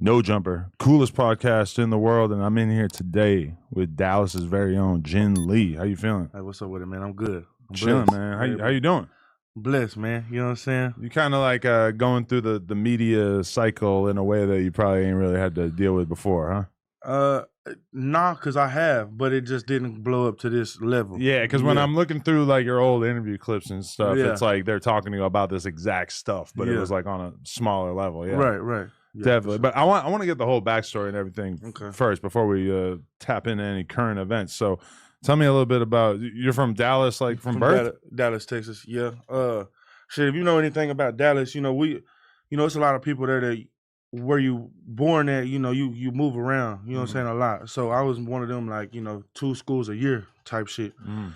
No Jumper, coolest podcast in the world, and I'm in here today with Dallas's very own Ginn Lee. How you feeling? Hey, what's up with it, man? I'm good. I'm Chilling, blessed. man. How you doing? Blessed, man. You know what I'm saying? You kind of like going through the media cycle in a way that you probably ain't really had to deal with before, huh? Nah, because I have, but it just didn't blow up to this level. Yeah, because when I'm looking through like your old interview clips and stuff, Yeah. it's like they're talking to you about this exact stuff, but it Yeah. was like on a smaller level. Yeah, Right. Yeah, definitely. for sure. But I want to get the whole backstory and everything Okay. first before we tap into any current events. So tell me a little bit about, you're from Dallas, like from birth? Dallas, Texas. Yeah. Shit, if you know anything about Dallas, it's a lot of people there that where you born at, you move around, you know what I'm saying, a lot. So I was one of them, like, 2 schools a year type shit.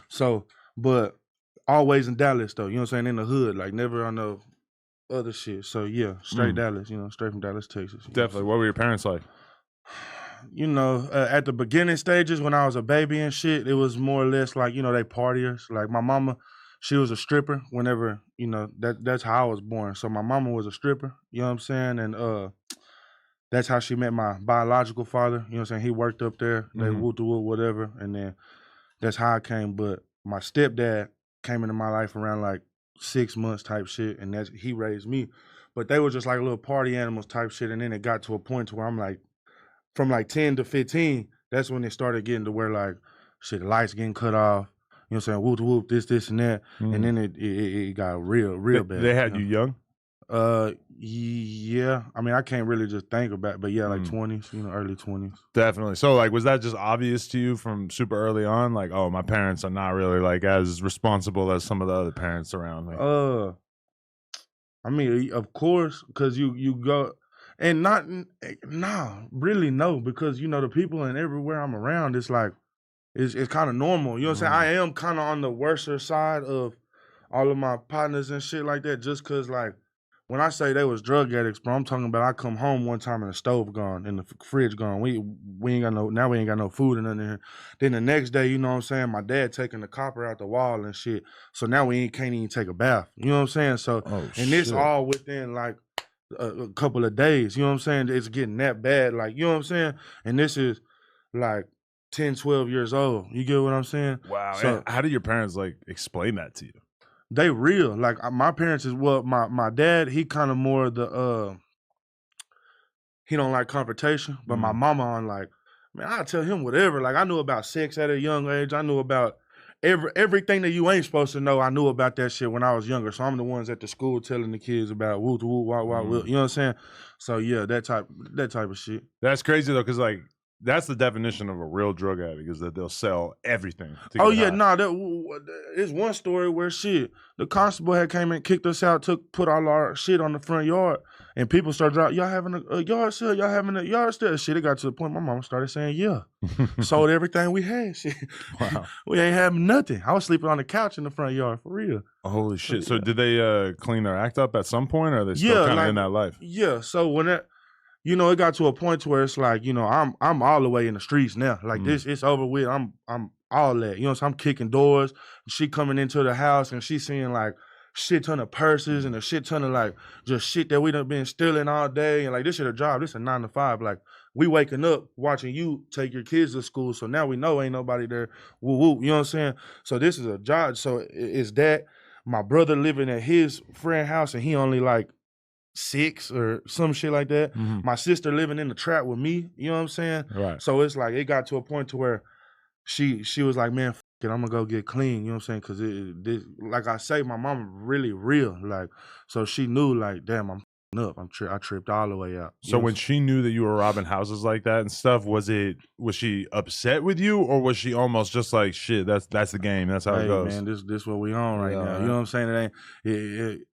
So, but always in Dallas though, you know what I'm saying, in the hood, like never on the other shit. So yeah, straight Dallas, straight from Dallas, Texas. Definitely. What were your parents like? At the beginning stages when I was a baby and shit, it was more or less like, they partiers. Like my mama, she was a stripper whenever, that's how I was born. So my mama was a stripper, you know what I'm saying? And that's how she met my biological father, you know what I'm saying? He worked up there, they whooped the whoop, whatever, and then that's how I came. But my stepdad came into my life around like 6 months type shit, and he raised me. But they were just like little party animals type shit, and then it got to a point to where I'm like, from like 10 to 15, that's when it started getting to where like, shit, the lights getting cut off, you know what I'm saying, whoop, this, and that, and then it got real bad. They had you young? Yeah. I mean, I can't really just think about it, but yeah, like 20s, early 20s. Definitely. So like, was that just obvious to you from super early on? Like, oh, my parents are not really like as responsible as some of the other parents around me. I mean, of course, because you go, and really no, because the people and everywhere I'm around, it's like, it's kind of normal. You know what I'm saying? I am kind of on the worser side of all of my partners and shit like that, just because, like, when I say they was drug addicts, bro, I'm talking about I come home one time and the stove gone and the fridge gone. We ain't got no food and nothing in here. Then the next day, you know what I'm saying, my dad taking the copper out the wall and shit. So now we can't even take a bath. You know what I'm saying? So, and this all within like a couple of days. You know what I'm saying? It's getting that bad. Like, you know what I'm saying? And this is like 10, 12 years old. You get what I'm saying? Wow. So, and how did your parents like explain that to you? They real. Like my parents my dad, he kind of more the he don't like confrontation, but my mama on like, man, I tell him whatever. Like I knew about sex at a young age. I knew about everything that you ain't supposed to know. I knew about that shit when I was younger. So I'm the ones at the school telling the kids about woo woo wah wah. You know what I'm saying? So yeah, that type of shit. That's crazy though, because like that's the definition of a real drug addict, is that they'll sell everything. Oh yeah, it's one story where shit, the constable had came and kicked us out, put all our shit on the front yard, and people started dropping, y'all having a yard sale, y'all having a yard sale. Shit, it got to the point my mama started saying, yeah, sold everything we had. Shit, wow, we ain't having nothing. I was sleeping on the couch in the front yard for real. Holy shit! So did they clean their act up at some point, or are they still kind of in that life? Yeah. So when that. It got to a point to where it's like, I'm all the way in the streets now. Like this, it's over with. I'm all that. So I'm kicking doors. She coming into the house and she seeing like shit ton of purses and a shit ton of like just shit that we done been stealing all day. And like this is a job. This is a 9 to 5. Like we waking up watching you take your kids to school. So now we know ain't nobody there. Woo woo. You know what I'm saying? So this is a job. So it's that. My brother living at his friend house and he only like 6 or some shit like that. My sister living in the trap with me, you know what I'm saying? Right. So it's like it got to a point to where she was like, man, it, I'm gonna go get clean, you know what I'm saying? Because like I say, my mama really real, like, so she knew like, damn, I'm up. I tripped all the way out. So when she knew that you were robbing houses like that and stuff, was she upset with you, or was she almost just like, shit, that's the game, that's how it goes? Man, this what we on right now. You know what I'm saying?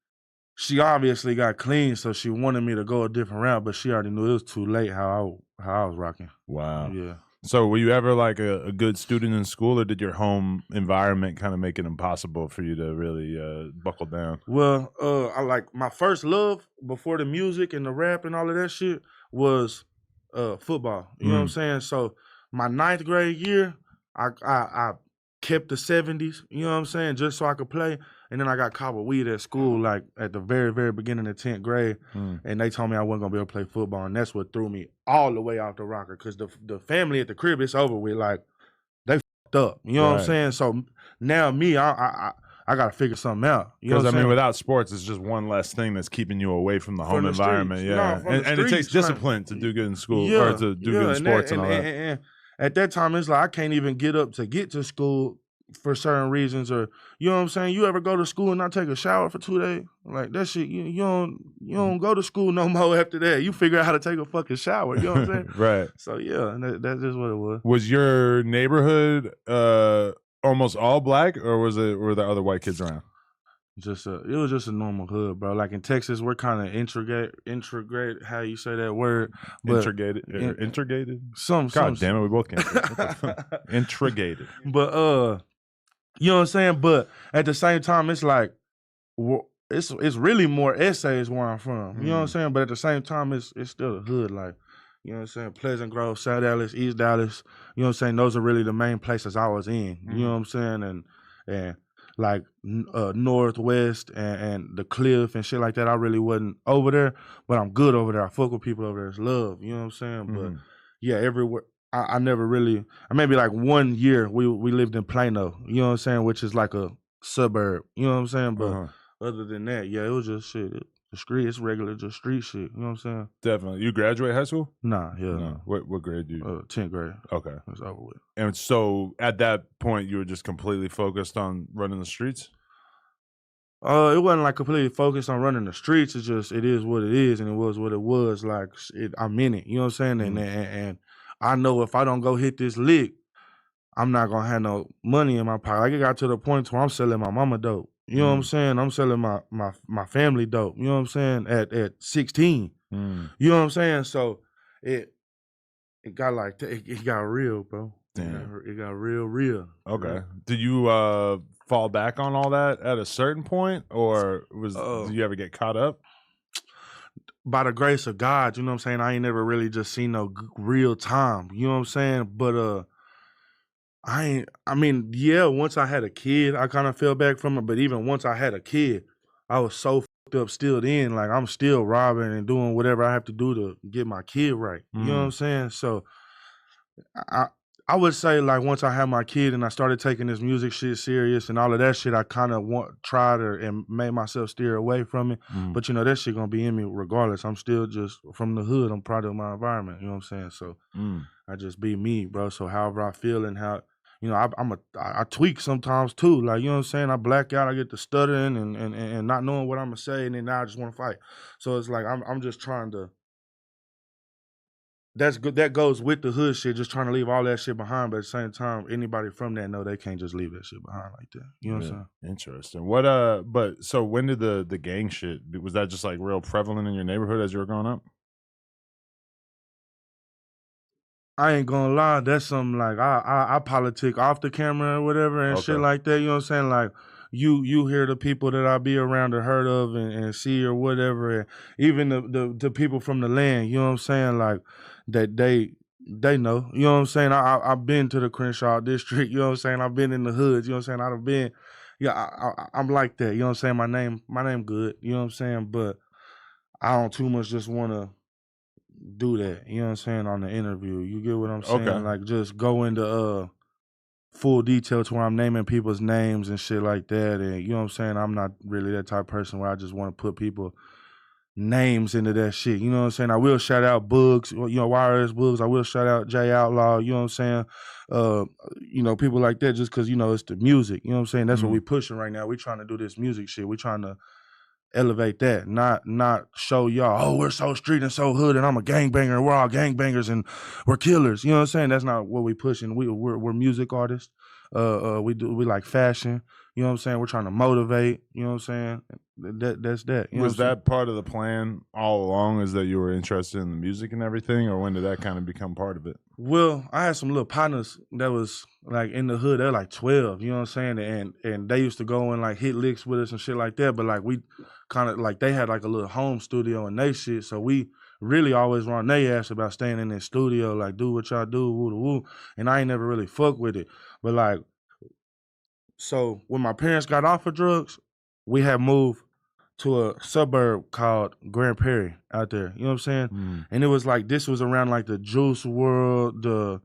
She obviously got clean, so she wanted me to go a different route, but she already knew it was too late how I was rocking. Wow. Yeah. So were you ever like a good student in school, or did your home environment kind of make it impossible for you to really buckle down? Well, I like my first love before the music and the rap and all of that shit was football. You know what I'm saying? So my 9th grade year, I kept the 70s, you know what I'm saying, just so I could play. And then I got caught with weed at school, like at the very, very beginning of 10th grade. And they told me I wasn't gonna be able to play football. And that's what threw me all the way off the rocker. Cause the family at the crib, it's over with. Like, they fucked up. You know what I'm saying? So now me, I gotta figure something out. You know what I'm saying? Without sports, it's just one less thing that's keeping you away from the home environment. Streets. Yeah. No, and it takes discipline to do good in school or to do good in sports and all that. And at that time, it's like I can't even get up to get to school for certain reasons, or you know what I'm saying. You ever go to school and not take a shower for 2 days? Like that shit, you don't go to school no more after that. You figure out how to take a fucking shower. You know what I'm saying? Right. So yeah, that's just what it was. Was your neighborhood almost all black, or were there other white kids around? It was just a normal hood, bro. Like in Texas, we're kind of integrate. How you say that word? Integrated. God damn it, we both can't. Integrated. But you know what I'm saying. But at the same time, it's like it's really more essays where I'm from. You know what I'm saying. But at the same time, it's still a hood. Like, you know what I'm saying. Pleasant Grove, South Dallas, East Dallas. You know what I'm saying. Those are really the main places I was in. You know what I'm saying. And like Northwest and the Cliff and shit like that, I really wasn't over there, but I'm good over there. I fuck with people over there. It's love, you know what I'm saying? But yeah, everywhere. I never really. Maybe like 1 year we lived in Plano, you know what I'm saying, which is like a suburb, you know what I'm saying. But other than that, yeah, it was just shit. The street, it's regular, just street shit. You know what I'm saying? Definitely. You graduate high school? Nah, no. What grade do you? 10th grade. Okay, it's over with. And so at that point, you were just completely focused on running the streets. It wasn't like completely focused on running the streets. It's just it is what it is, and it was what it was. Like I'm in it. You know what I'm saying? And I know if I don't go hit this lick, I'm not gonna have no money in my pocket. Like it got to the point where I'm selling my mama dope. You know what I'm saying? I'm selling my family dope. You know what I'm saying? At 16. You know what I'm saying? So it got like that. It got real, bro. Damn. It got real. Okay. Did you fall back on all that at a certain point, or did you ever get caught up? By the grace of God, you know what I'm saying? I ain't never really just seen no real time. You know what I'm saying? But once I had a kid, I kind of fell back from it. But even once I had a kid, I was so fucked up still then. Like, I'm still robbing and doing whatever I have to do to get my kid right. You know what I'm saying? So I would say, like, once I had my kid and I started taking this music shit serious and all of that shit, I kind of tried and made myself steer away from it. But, you know, that shit gonna be in me regardless. I'm still just from the hood. I'm proud of my environment. You know what I'm saying? So I just be me, bro. So however I feel and how, you know, I tweak sometimes too. Like, you know what I'm saying? I black out, I get to stuttering and not knowing what I'm gonna say, and then now I just want to fight. So it's like I'm just trying to. That's good. That goes with the hood shit, just trying to leave all that shit behind. But at the same time, anybody from that know they can't just leave that shit behind like that. You know what I'm saying? Interesting. What but so when did the gang shit, was that just like real prevalent in your neighborhood as you were growing up? I ain't gonna lie, that's something like I politic off the camera or whatever and shit like that. You know what I'm saying? Like you hear the people that I be around or heard of and see or whatever, and even the people from the land. You know what I'm saying? Like that they know. You know what I'm saying? I've been to the Crenshaw district. You know what I'm saying? I've been in the hoods. You know what I'm saying? I've been. Yeah, I'm like that. You know what I'm saying? My name good. You know what I'm saying? But I don't too much just want to do that, you know what I'm saying, on the interview. You get what I'm saying? Okay. Like just go into full detail to where I'm naming people's names and shit like that. And you know what I'm saying? I'm not really that type of person where I just want to put people names into that shit. You know what I'm saying? I will shout out Bugs, you know, YRS Bugs. I will shout out Jay Outlaw, you know what I'm saying? You know, people like that just because, you know, it's the music. You know what I'm saying? That's what we pushing right now. We trying to do this music shit. We trying to elevate that, not show y'all, oh, we're so street and so hood and I'm a gangbanger and we're all gangbangers and we're killers. You know what I'm saying? That's not what we pushing. We're music artists. We like fashion. You know what I'm saying? We're trying to motivate. You know what I'm saying? That's that. You know was that part of the plan all along, is that you were interested in the music and everything, or when did that kind of become part of it? Well, I had some little partners that was like in the hood. They're like 12, you know what I'm saying? And they used to go and like hit licks with us and shit like that. But like we kind of like, they had like a little home studio and they shit. So we really always run their ass about staying in their studio, like do what y'all do, woo woo. And I ain't never really fuck with it. But like So when my parents got off of drugs, we had moved to a suburb called Grand Prairie out there. You know what I'm saying? Mm. And it was like this was around like the Juice World, the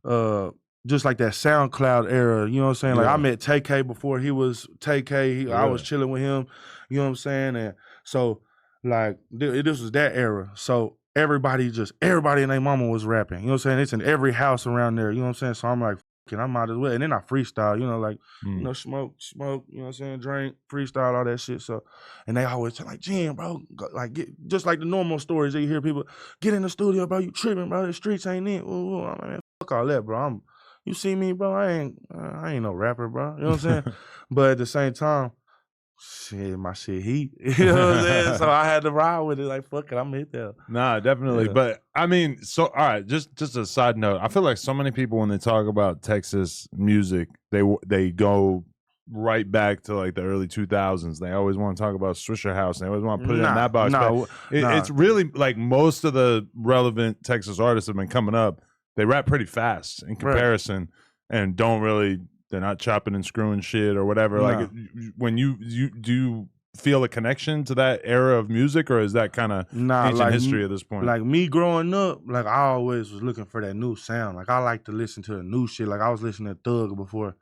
uh just like that SoundCloud era, you know what I'm saying? Like I Yeah. met TK before he was TK. I was Really? chilling with him, you know what I'm saying? And so like this was that era. So everybody and their mama was rapping. You know what I'm saying? It's in every house around there, you know what I'm saying? So I'm like, I might as well. And then I freestyle, you know, like, you know, smoke, you know what I'm saying, drink, freestyle, all that shit. So, and they always tell like, Ginn, bro, like get just like the normal stories that you hear people, get in the studio, bro, you tripping, bro, the streets ain't it. Ooh, I'm like, man, fuck all that, bro. You see me, bro, I ain't no rapper, bro. You know what I'm saying? But at the same time, shit, my shit heat. You know what I'm saying? So I had to ride with it, like, fuck it, I'm hit there. Nah, definitely. Yeah. But I mean, so all right, just a side note. I feel like so many people when they talk about Texas music, they go right back to like the early 2000s. They always want to talk about Swisher House. They always want to put it in that box. But it's really like most of the relevant Texas artists have been coming up. They rap pretty fast in comparison, and don't really. They're not chopping and screwing shit or whatever. Like when you do feel a connection to that era of music, or is that kind of ancient history at this point? Like me growing up, like I always was looking for that new sound. Like I like to listen to the new shit. Like I was listening to Thug before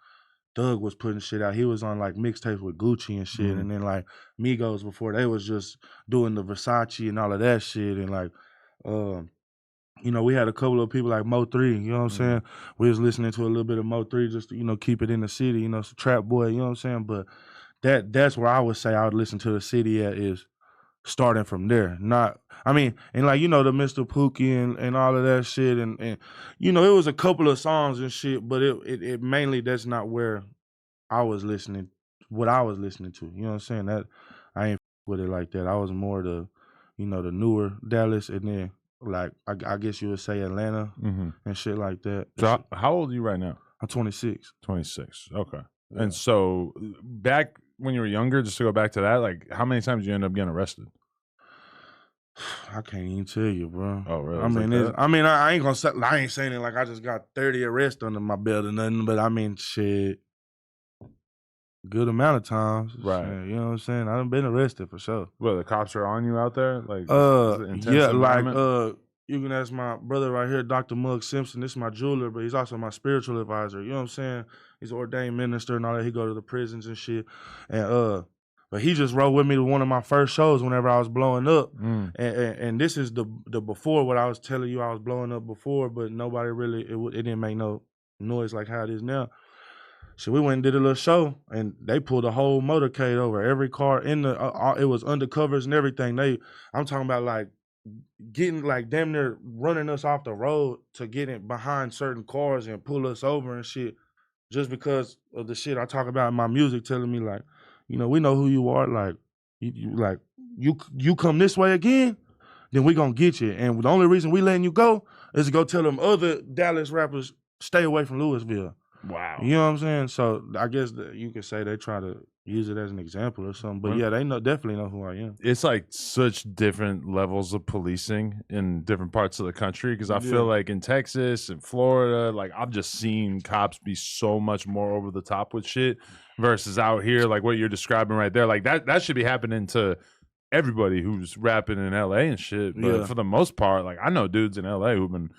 Thug was putting shit out. He was on like mixtapes with Gucci and shit. And then like Migos before they was just doing the Versace and all of that shit. And like you know, we had a couple of people like Mo 3, you know what I'm saying? We was listening to a little bit of Mo 3 just to, you know, keep it in the city, you know, it's a trap boy, you know what I'm saying? But that's where I would say I would listen to the city at is starting from there. Not I mean, and like, you know, the Mr. Pookie and all of that shit and you know, it was a couple of songs and shit, but it mainly that's not where I was listening what I was listening to. You know what I'm saying? That I ain't with it like that. I was more the, you know, the newer Dallas and then like I guess you would say Atlanta and shit like that. So how old are you right now? I'm 26. 26. Okay. Yeah. And so back when you were younger, just to go back to that, like how many times did you end up getting arrested? I can't even tell you, bro. Oh, really? I mean, I ain't gonna say, I ain't saying it like I just got 30 arrests under my belt or nothing, but I mean, shit, good amount of times. Right. Shit, you know what I'm saying? I done been arrested for sure. Well, the cops are on you out there? Like, is it intense yeah, environment? like, you can ask my brother right here, Dr. Mugg Simpson. This is my jeweler, but he's also my spiritual advisor. You know what I'm saying? He's an ordained minister and all that. He go to the prisons and shit. And but he just rode with me to one of my first shows whenever I was blowing up. And this is the before what I was telling you I was blowing up before, but nobody really it didn't make no noise like how it is now. So we went and did a little show, and they pulled a whole motorcade over every car in the. It was undercovers and everything. I'm talking about like getting like damn near running us off the road to get in behind certain cars and pull us over and shit, just because of the shit I talk about in my music, telling me like, you know, we know who you are. Like, you come this way again, then we gonna get you. And the only reason we letting you go is to go tell them other Dallas rappers stay away from Louisville. Wow. You know what I'm saying? So I guess you could say they try to use it as an example or something. But yeah, they definitely know who I am. It's like such different levels of policing in different parts of the country because I feel like in Texas and Florida, like I've just seen cops be so much more over the top with shit versus out here, like what you're describing right there. Like that should be happening to everybody who's rapping in LA and shit. But for the most part, like I know dudes in LA who've been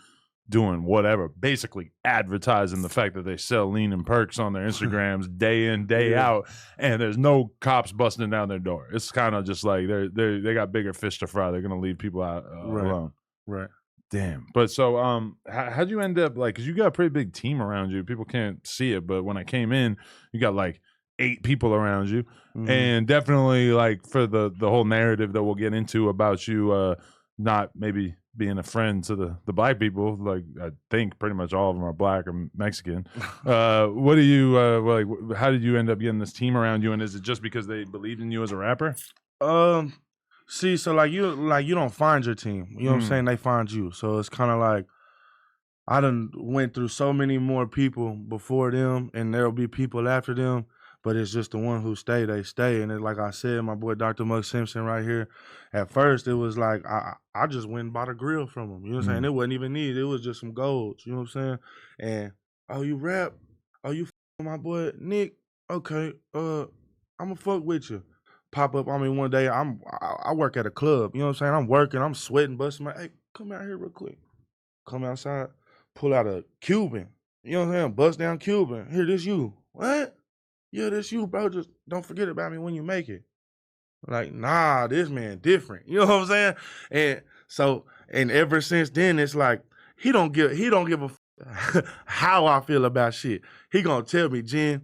doing whatever, basically advertising the fact that they sell lean and perks on their Instagrams day in, day out, and there's no cops busting down their door. It's kind of just like they got bigger fish to fry. They're gonna leave people out alone. Right. Damn. But so how'd you end up, like, because you got a pretty big team around you. People can't see it, but when I came in, you got like 8 people around you, and definitely like for the whole narrative that we'll get into about you not maybe being a friend to the black people, like I think pretty much all of them are black or Mexican. What do you like? How did you end up getting this team around you? And is it just because they believed in you as a rapper? See, so like you don't find your team. You know what I'm saying? They find you. So it's kind of like I done went through so many more people before them, and there'll be people after them. But it's just the one who they stay. And it's like I said, my boy Dr. Mugg Simpson right here. At first, it was like I just went and bought a grill from him. You know what I'm saying? It wasn't even needed. It was just some golds. You know what I'm saying? And, oh, you rap? Oh, you with my boy Nick? okay, I'ma fuck with you. Pop up on me one day. I work at a club. You know what I'm saying? I'm working. I'm sweating, busting my. Hey, come out here real quick. Come outside. Pull out a Cuban. You know what I'm saying? Bust down Cuban. Here, this you. What? Yeah, this you, bro. Just don't forget about me when you make it. Like, nah, this man different. You know what I'm saying? And so, and ever since then, it's like he don't give a how I feel about shit. He gonna tell me, Ginn,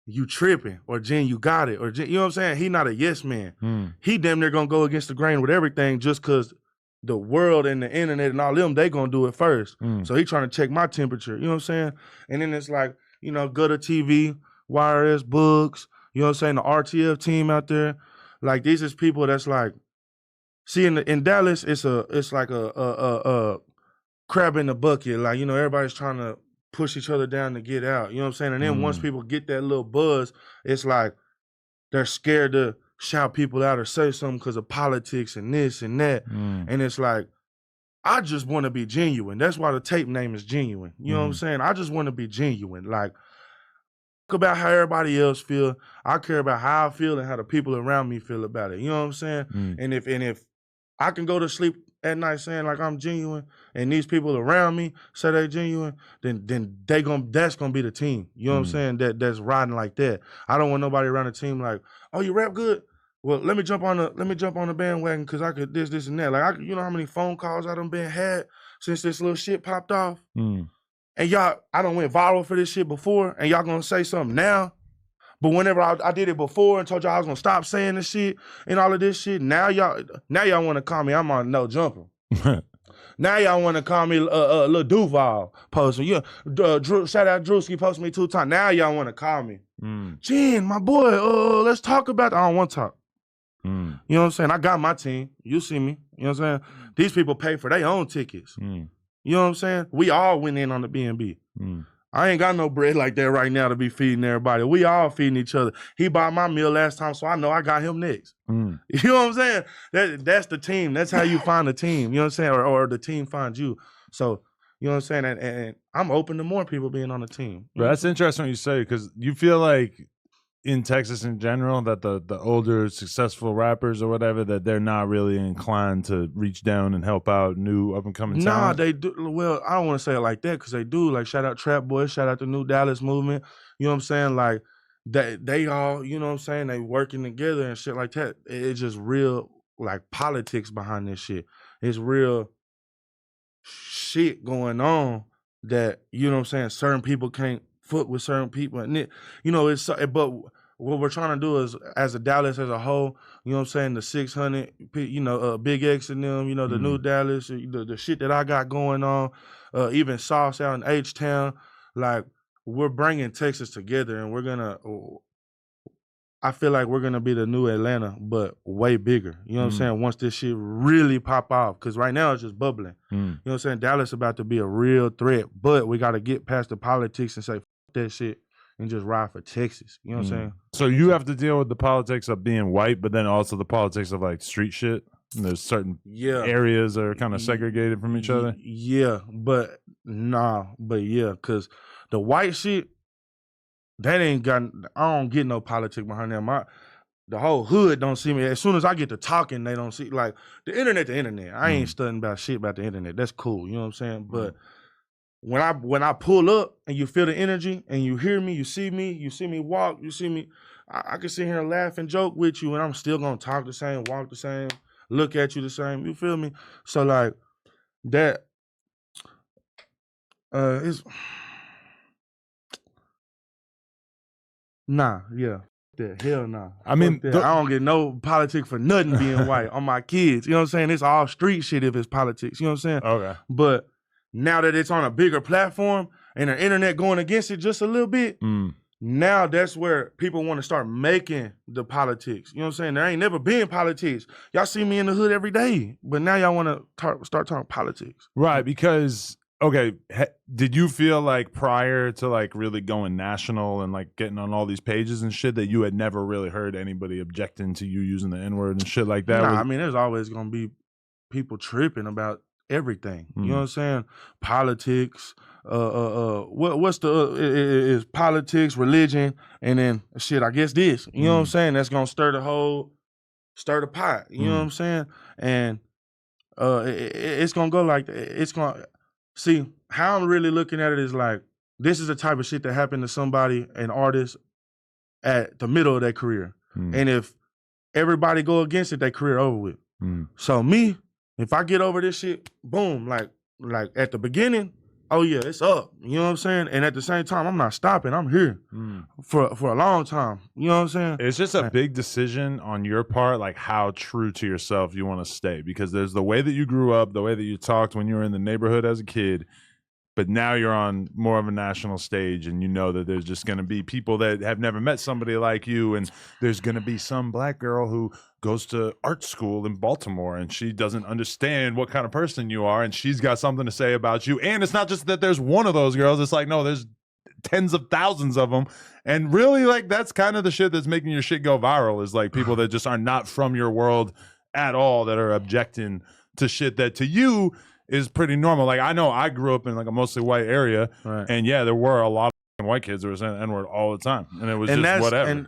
you tripping, or Ginn, you got it, or Ginn, you know what I'm saying? He not a yes man. He damn near gonna go against the grain with everything just cause the world and the internet and all them, they gonna do it first. So he trying to check my temperature, you know what I'm saying? And then it's like, you know, go to TV, wireless, books, you know what I'm saying? The RTF team out there. Like, these is people that's like, see, in Dallas, it's like a crab in the bucket. Like, you know, everybody's trying to push each other down to get out. You know what I'm saying? And then once people get that little buzz, it's like they're scared to shout people out or say something because of politics and this and that. And it's like, I just want to be genuine. That's why the tape name is Genuine. You know what I'm saying? I just want to be genuine. Like, about how everybody else feel. I care about how I feel and how the people around me feel about it. You know what I'm saying? And if I can go to sleep at night saying like I'm genuine, and these people around me say they genuine, then that's gonna be the team. You know what I'm saying? That's riding like that. I don't want nobody around the team like, oh, you rap good? Well, let me jump on the bandwagon because I could this and that. Like, you know how many phone calls I done been had since this little shit popped off? And y'all, I done went viral for this shit before, and y'all gonna say something now. But whenever I did it before and told y'all I was gonna stop saying this shit and all of this shit, now y'all want to call me, I'm on No Jumper. Now y'all want to call me Lil Duval posting. Yeah, shout out Drewski posted me 2 times. Now y'all want to call me. Ginn, my boy, let's talk about that. I don't want to talk. You know what I'm saying? I got my team. You see me. You know what I'm saying? These people pay for their own tickets. You know what I'm saying? We all went in on the B&B. I ain't got no bread like that right now to be feeding everybody. We all feeding each other. He bought my meal last time, so I know I got him next. You know what I'm saying? That's the team. That's how you find a team. You know what I'm saying? Or the team finds you. So, you know what I'm saying? And I'm open to more people being on the team. But that's interesting what you say, because you feel like in Texas in general that the older successful rappers or whatever, that they're not really inclined to reach down and help out new up and coming talent. Nah, they do. Well, I don't want to say it like that because they do. Like, shout out Trap Boys, shout out the New Dallas movement. You know what I'm saying? Like, they all, you know what I'm saying, they working together and shit like that. It's just real like politics behind this shit. It's real shit going on that, you know what I'm saying, certain people can't foot with certain people. And you know, but what we're trying to do is, as a Dallas as a whole, you know what I'm saying, the 600, you know, Big X and them, you know, the New Dallas, the shit that I got going on, even Sauce out in H-Town, like, we're bringing Texas together, and I feel like we're going to be the new Atlanta, but way bigger. You know what I'm saying? Once this shit really pop off, because right now it's just bubbling. You know what I'm saying? Dallas about to be a real threat, but we got to get past the politics and say, fuck that shit, and just ride for Texas. You know what I'm saying? So you have to deal with the politics of being white, but then also the politics of like street shit. And there's certain areas that are kind of segregated from each other. Yeah, but because the white shit, that ain't got, I don't get no politics behind them. The whole hood don't see me. As soon as I get to talking, they don't see, like, the internet. I ain't studying about shit about the internet. That's cool, you know what I'm saying? But when I pull up and you feel the energy and you hear me, you see me walk, you see me, I can sit here and laugh and joke with you, and I'm still gonna talk the same, walk the same, look at you the same, you feel me? So, like, that, it's, hell nah. I mean, I don't get no politics for nothing being white on my kids. You know what I'm saying? It's all street shit if it's politics. You know what I'm saying? Okay. But now that it's on a bigger platform and the internet going against it just a little bit, now that's where people want to start making the politics. You know what I'm saying? There ain't never been politics. Y'all see me in the hood every day, but now y'all want to start talking politics. Right, because... Okay, did you feel like prior to like really going national and like getting on all these pages and shit that you had never really heard anybody objecting to you using the N-word and shit like that? Nah, I mean, there's always going to be people tripping about everything. You know what I'm saying? Politics, what's the is politics, religion, and then shit. I guess this. You know what I'm saying? That's gonna stir the pot. You know what I'm saying? And it's gonna go like it's gonna see how I'm really looking at it is like this is the type of shit that happened to somebody, an artist, at the middle of their career, and if everybody go against it, their career over with. So me, if I get over this shit, boom, like at the beginning, oh yeah, it's up. You know what I'm saying? And at the same time, I'm not stopping. I'm here for a long time. You know what I'm saying? It's just a big decision on your part, like how true to yourself you want to stay. Because there's the way that you grew up, the way that you talked when you were in the neighborhood as a kid, but now you're on more of a national stage and you know that there's just going to be people that have never met somebody like you, and there's going to be some black girl who goes to art school in Baltimore and she doesn't understand what kind of person you are, and she's got something to say about you. And it's not just that there's one of those girls, it's like, no, there's tens of thousands of them. And really, like, that's kind of the shit that's making your shit go viral, is like people that just are not from your world at all, that are objecting to shit that to you is pretty normal. Like, I know I grew up in like a mostly white area, and yeah, there were a lot of white kids that were saying the N-word all the time, and it was just whatever.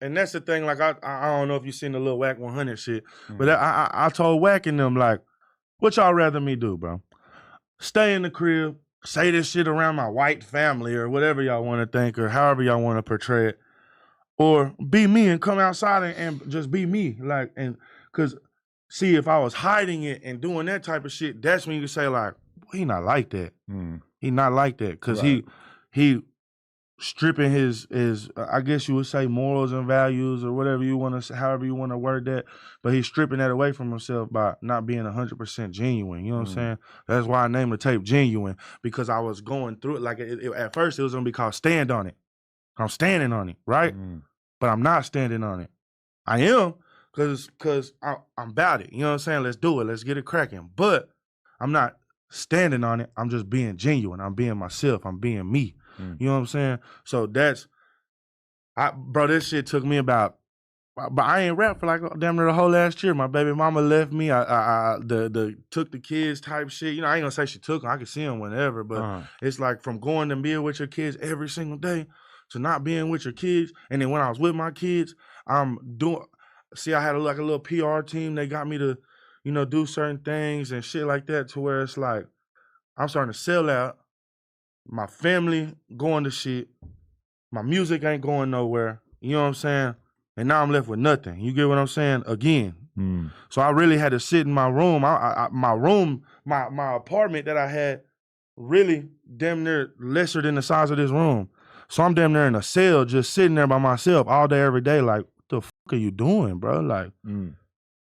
And that's the thing. Like, I don't know if you seen the little Whack 100 shit, but I told Whack and them, like, what y'all rather me do, bro? Stay in the crib, say this shit around my white family or whatever y'all want to think or however y'all want to portray it, or be me and come outside and just be me, like, and because. See, if I was hiding it and doing that type of shit, that's when you say like, he not like that. He not like that because he stripping his I guess you would say morals and values or whatever you want to, however you want to word that, but he's stripping that away from himself by not being 100% genuine. You know what I'm saying? That's why I named the tape Genuine, because I was going through it. Like at first it was gonna be called Stand on It. I'm standing on it, right? But I'm not standing on it. I am. Cause I'm about it. You know what I'm saying? Let's do it. Let's get it cracking. But I'm not standing on it. I'm just being genuine. I'm being myself. I'm being me. You know what I'm saying? So bro, this shit took me but I ain't rap for like damn near the whole last year. My baby mama left me. I took the kids type shit. You know, I ain't gonna say she took them. I can see them whenever, but it's like from going to be with your kids every single day to not being with your kids. And then when I was with my kids, See, I had like a little PR team. They got me to, you know, do certain things and shit like that, to where it's like I'm starting to sell out. My family going to shit. My music ain't going nowhere. You know what I'm saying? And now I'm left with nothing. You get what I'm saying? Again. So I really had to sit in my room. My apartment that I had, really damn near lesser than the size of this room. So I'm damn near in a cell, just sitting there by myself all day, every day, like, the fuck are you doing, bro? Like,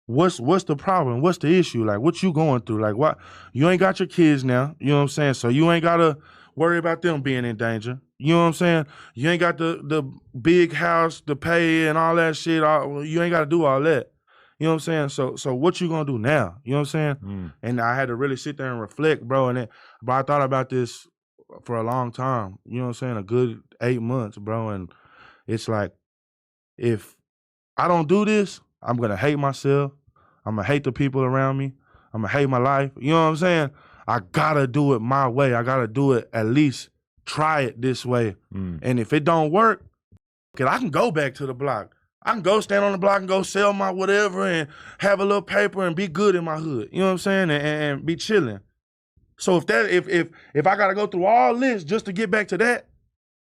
what's the problem? What's the issue? Like, what you going through? Like, what? You ain't got your kids now, you know what I'm saying? So you ain't gotta worry about them being in danger. You know what I'm saying? You ain't got the big house to pay and all that shit. You ain't gotta do all that. You know what I'm saying? So what you gonna do now? You know what I'm saying? And I had to really sit there and reflect, bro. But I thought about this for a long time. You know what I'm saying? A good 8 months, bro. And it's like, if I don't do this, I'm gonna hate myself. I'm gonna hate the people around me. I'm gonna hate my life. You know what I'm saying? I gotta do it my way. I gotta do it, at least try it this way. And if it don't work, I can go back to the block. I can go stand on the block and go sell my whatever and have a little paper and be good in my hood. You know what I'm saying? And be chilling. So if I gotta go through all this just to get back to that,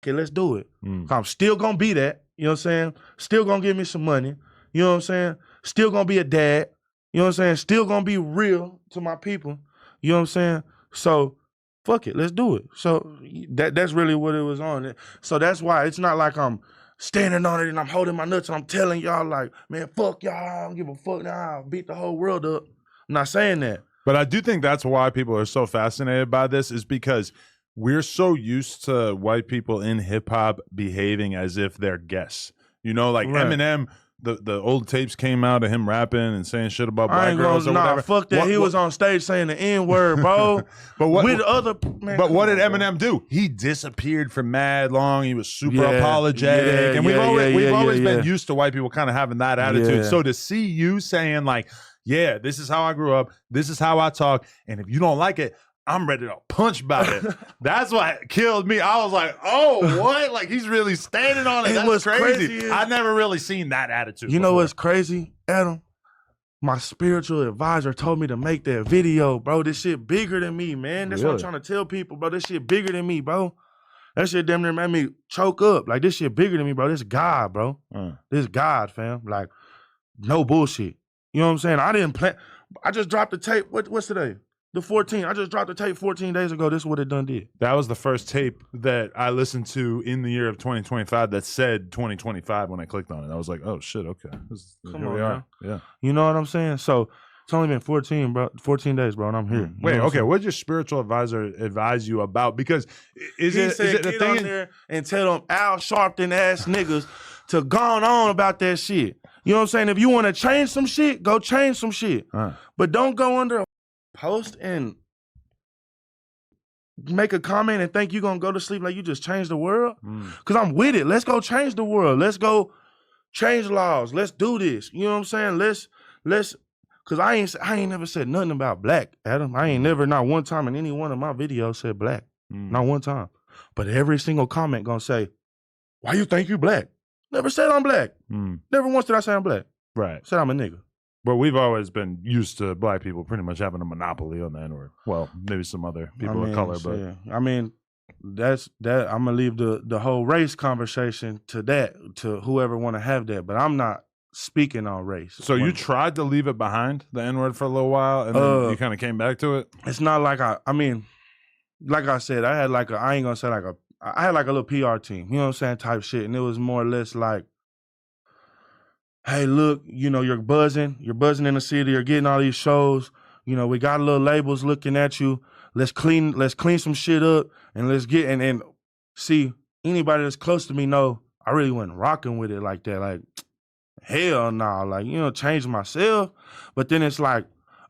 okay, let's do it. I'm still gonna be that. You know what I'm saying? Still gonna give me some money. You know what I'm saying? Still gonna be a dad. You know what I'm saying? Still gonna be real to my people. You know what I'm saying? So fuck it, let's do it. So that's really what it was on. So that's why it's not like I'm standing on it and I'm holding my nuts and I'm telling y'all like, man, fuck y'all, I don't give a fuck now, I'll beat the whole world up. I'm not saying that. But I do think that's why people are so fascinated by this, is because we're so used to white people in hip hop behaving as if they're guests. You know, like Eminem, the old tapes came out of him rapping and saying shit about black girls or whatever. Fuck that. He was on stage saying the N-word, bro. But what did Eminem do? He disappeared for mad long. He was super apologetic. And we've always been used to white people kind of having that attitude. So to see you saying like, yeah, this is how I grew up, this is how I talk, and if you don't like it, I'm ready to punch about it. That's what killed me. I was like, oh, what? Like, he's really standing on it. And That's what's crazy. crazy is- I never really seen that attitude You know before. what's crazy, Adam? My spiritual advisor told me to make that video, bro. This shit bigger than me, man. That's what I'm Really? trying to tell people, bro. This shit bigger than me, bro. That shit damn near made me choke up. Like, this shit bigger than me, bro. This God, bro. This God, fam. Like, no bullshit. You know what I'm saying? I didn't plan. I just dropped the tape. What's today? The 14th. I just dropped the tape 14 days ago. This is what it done did. That was the first tape that I listened to in the year of 2025 that said 2025 when I clicked on it. I was like, oh, shit, okay. Here we are. Yeah. You know what I'm saying? So it's only been 14 days, bro, and I'm here. Wait, okay. What did your spiritual advisor advise you about? Because He said, the get thing on there and tell them Al Sharpton ass niggas to go on about that shit. You know what I'm saying? If you want to change some shit, go change some shit. But don't go under a post and make a comment and think you're going to go to sleep like you just changed the world. Because I'm with it. Let's go change the world. Let's go change laws. Let's do this. You know what I'm saying? Let's because I ain't never said nothing about black, Adam. I ain't never, not one time in any one of my videos said black. Not one time. But every single comment going to say, why you think you black? Never said I'm black. Never once did I say I'm black. Right. Said I'm a nigga. But we've always been used to black people pretty much having a monopoly on the N-word. Well, maybe some other people of color, but I mean, that's that. I'm gonna leave the whole race conversation to whoever want to have that. But I'm not speaking on race. So you tried to leave it behind, the N-word, for a little while, and then you kind of came back to it? It's not like I mean, like I said, I had like I ain't gonna say like I had like a little PR team, you know what I'm saying, type shit. And it was more or less like, hey, look, you know, you're buzzing in the city, you're getting all these shows, you know, we got little labels looking at you. Let's clean some shit up and let's get and see, anybody that's close to me know I really wasn't rocking with it like that. Like, hell no, like, you know, change myself. But then it's like,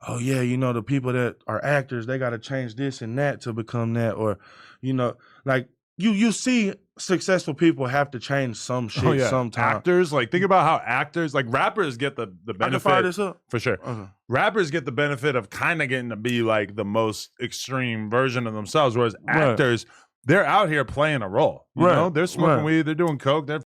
oh yeah, you know, the people that are actors, they gotta change this and that to become that. Or, you know, like you see successful people have to change some shit sometimes. Actors, like, think about how actors, like rappers get the benefit. I can fire this up. For sure. Rappers get the benefit of kind of getting to be like the most extreme version of themselves, whereas actors, they're out here playing a role. You know, they're smoking weed, they're doing coke, they're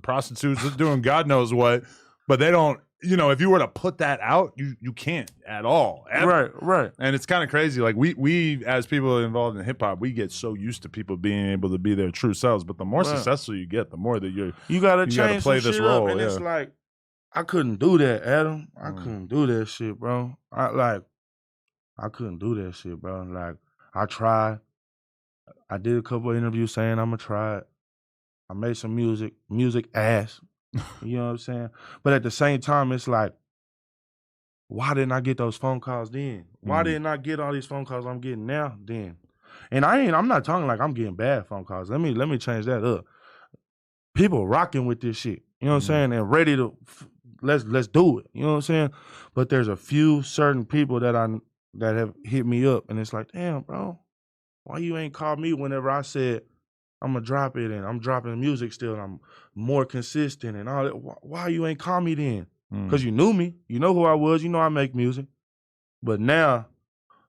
prostitutes, they're doing God knows what, but they don't. You know, if you were to put that out, you can't at all. Ever. Right. And it's kind of crazy. Like we as people involved in hip hop, we get so used to people being able to be their true selves. But the more successful you get, the more that you gotta play this role. And it's like, I couldn't do that, Adam. I couldn't do that shit, bro. I couldn't do that shit, bro. Like, I tried. I did a couple of interviews saying I'm gonna try it. I made some music ass. You know what I'm saying? But at the same time, it's like, why didn't I get those phone calls then? Why didn't I get all these phone calls I'm getting now then? And I'm not talking like I'm getting bad phone calls. Let me change that up. People rocking with this shit. You know what I'm saying? And ready to let's do it. You know what I'm saying? But there's a few certain people that have hit me up, and it's like, damn, bro, why you ain't called me whenever I said I'm gonna drop it and I'm dropping music still and I'm more consistent and all that. Why you ain't call me then? Because you knew me. You know who I was. You know I make music. But now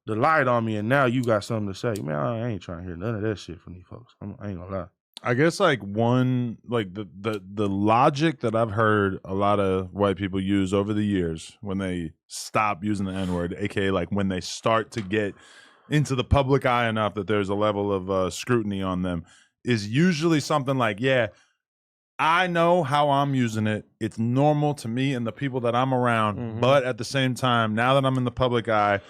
the light on me and now you got something to say. Man, I ain't trying to hear none of that shit from these folks. I ain't gonna lie. I guess like the logic that I've heard a lot of white people use over the years when they stop using the N-word, aka like when they start to get into the public eye enough that there's a level of scrutiny on them, is usually something like, yeah, I know how I'm using it. It's normal to me and the people that I'm around. But at the same time, now that I'm in the public eye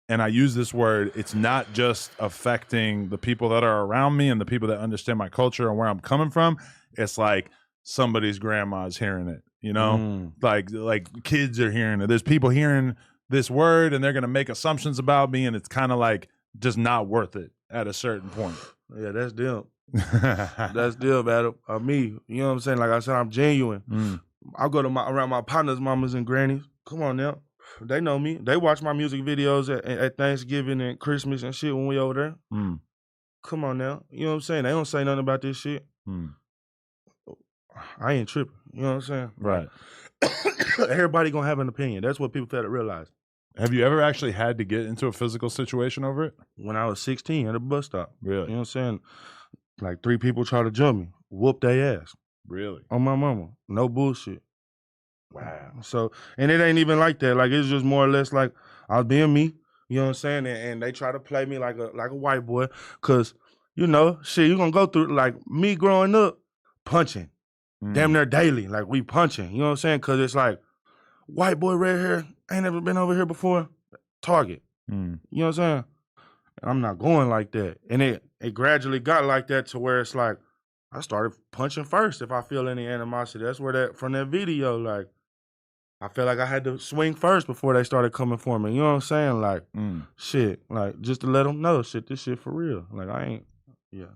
and I use this word, it's not just affecting the people that are around me and the people that understand my culture and where I'm coming from. It's like somebody's grandma's hearing it, you know? Like kids are hearing it. There's people hearing this word and they're going to make assumptions about me, and it's kind of like just not worth it at a certain point. Yeah, that's them. That's them, Adam. Me, you know what I'm saying? Like I said, I'm genuine. I go to around my partners' mamas and grannies. Come on now. They know me. They watch my music videos at Thanksgiving and Christmas and shit when we over there. Come on now. You know what I'm saying? They don't say nothing about this shit. I ain't tripping. You know what I'm saying? Right. Everybody gonna have an opinion. That's what people fail to realize. Have you ever actually had to get into a physical situation over it? When I was 16 at a bus stop. Really? You know what I'm saying? Like 3 people try to jump me, whoop their ass. Really? On my mama. No bullshit. Wow. So, and it ain't even like that. Like, it's just more or less like I was being me. You know what I'm saying? And they try to play me like a white boy. Cause, you know, shit, you gonna go through, like, me growing up, punching. Damn near daily. Like, we punching. You know what I'm saying? Cause it's like, white boy, red hair, ain't never been over here before. Target. You know what I'm saying? I'm not going like that. And it gradually got like that to where it's like, I started punching first if I feel any animosity. That's where from that video, like, I felt like I had to swing first before they started coming for me. You know what I'm saying? Like, shit, like, just to let them know, shit, this shit for real. Like,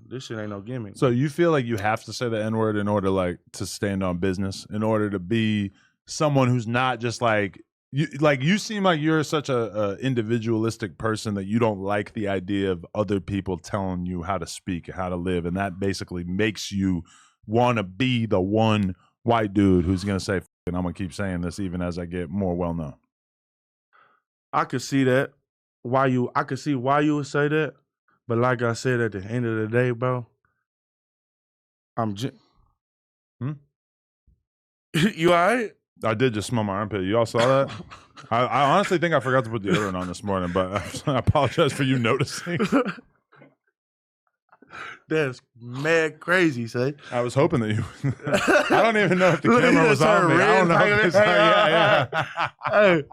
this shit ain't no gimmick. So you feel like you have to say the N-word in order, like, to stand on business, in order to be someone who's not just like, you seem like you're such a individualistic person that you don't like the idea of other people telling you how to speak, how to live, and that basically makes you want to be the one white dude who's going to say, and I'm going to keep saying this even as I get more well-known. I could see that. I could see why you would say that. But like I said, at the end of the day, bro, You all right? I did just smell my armpit. You all saw that? I honestly think I forgot to put deodorant on this morning, but I apologize for you noticing. That's mad crazy, say. I was hoping that you. I don't even know if the camera was on me. I don't know. If it's, yeah. Hey,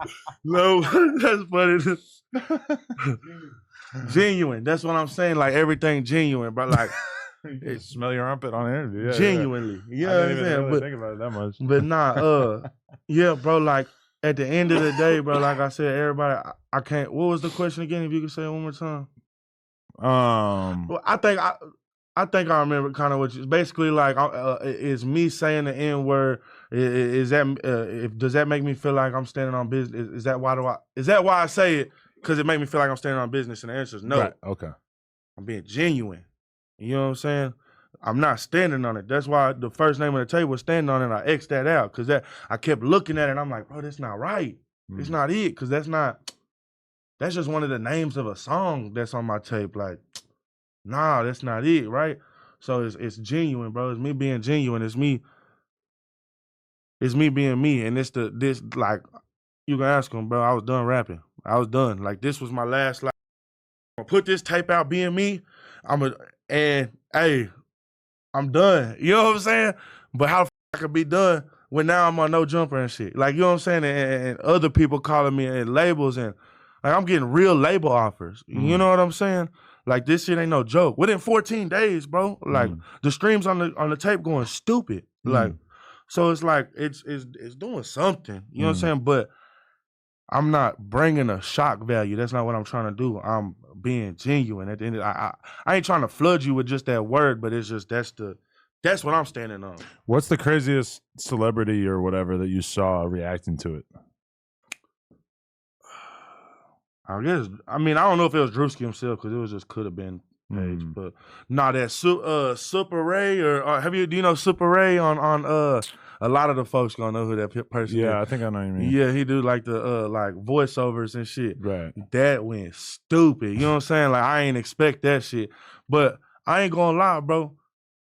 no, that's funny. Genuine. That's what I'm saying. Like, everything genuine, bro. Like, you smell your armpit on interview. Yeah, genuinely. Yeah. I didn't even really think about it that much. But nah, yeah, bro. Like, at the end of the day, bro. Like I said, everybody. I can't. What was the question again? If you could say it one more time. Well, I think I remember kind of what you basically like. Is me saying the N word? Is that does that make me feel like I'm standing on business? Is that why I say it? Because it make me feel like I'm standing on business, and the answer is no. Right. Okay. I'm being genuine. You know what I'm saying? I'm not standing on it. That's why the first name of the table was standing on it. I X'd that out because I kept looking at it. And I'm like, bro, that's not right. It's not it because that's just one of the names of a song that's on my tape. Like, nah, that's not it, right? So it's genuine, bro. It's me being genuine. It's me being me. And this like, you can ask him, bro. I was done rapping. I was done. Like, this was my last. Like, I'm gonna put this tape out being me. Hey, I'm done. You know what I'm saying? But how I could be done when now I'm on No Jumper and shit? Like, you know what I'm saying? And other people calling me and labels and like I'm getting real label offers. You know what I'm saying? Like, this shit ain't no joke. Within 14 days, bro. Like, the streams on the tape going stupid. Like, so it's like it's doing something. You know what I'm saying? But I'm not bringing a shock value. That's not what I'm trying to do. I'm being genuine. At the end, I ain't trying to flood you with just that word, but it's just that's what I'm standing on. What's the craziest celebrity or whatever that you saw reacting to it? I don't know if it was Drewski himself because it was just could have been Page, but that Super Ray or do you know Super Ray on a lot of the folks gonna know who that person is. Yeah, I think I know what you mean. Yeah, he do like the like voiceovers and shit. Right. That went stupid. You know what I'm saying? Like, I ain't expect that shit. But I ain't gonna lie, bro.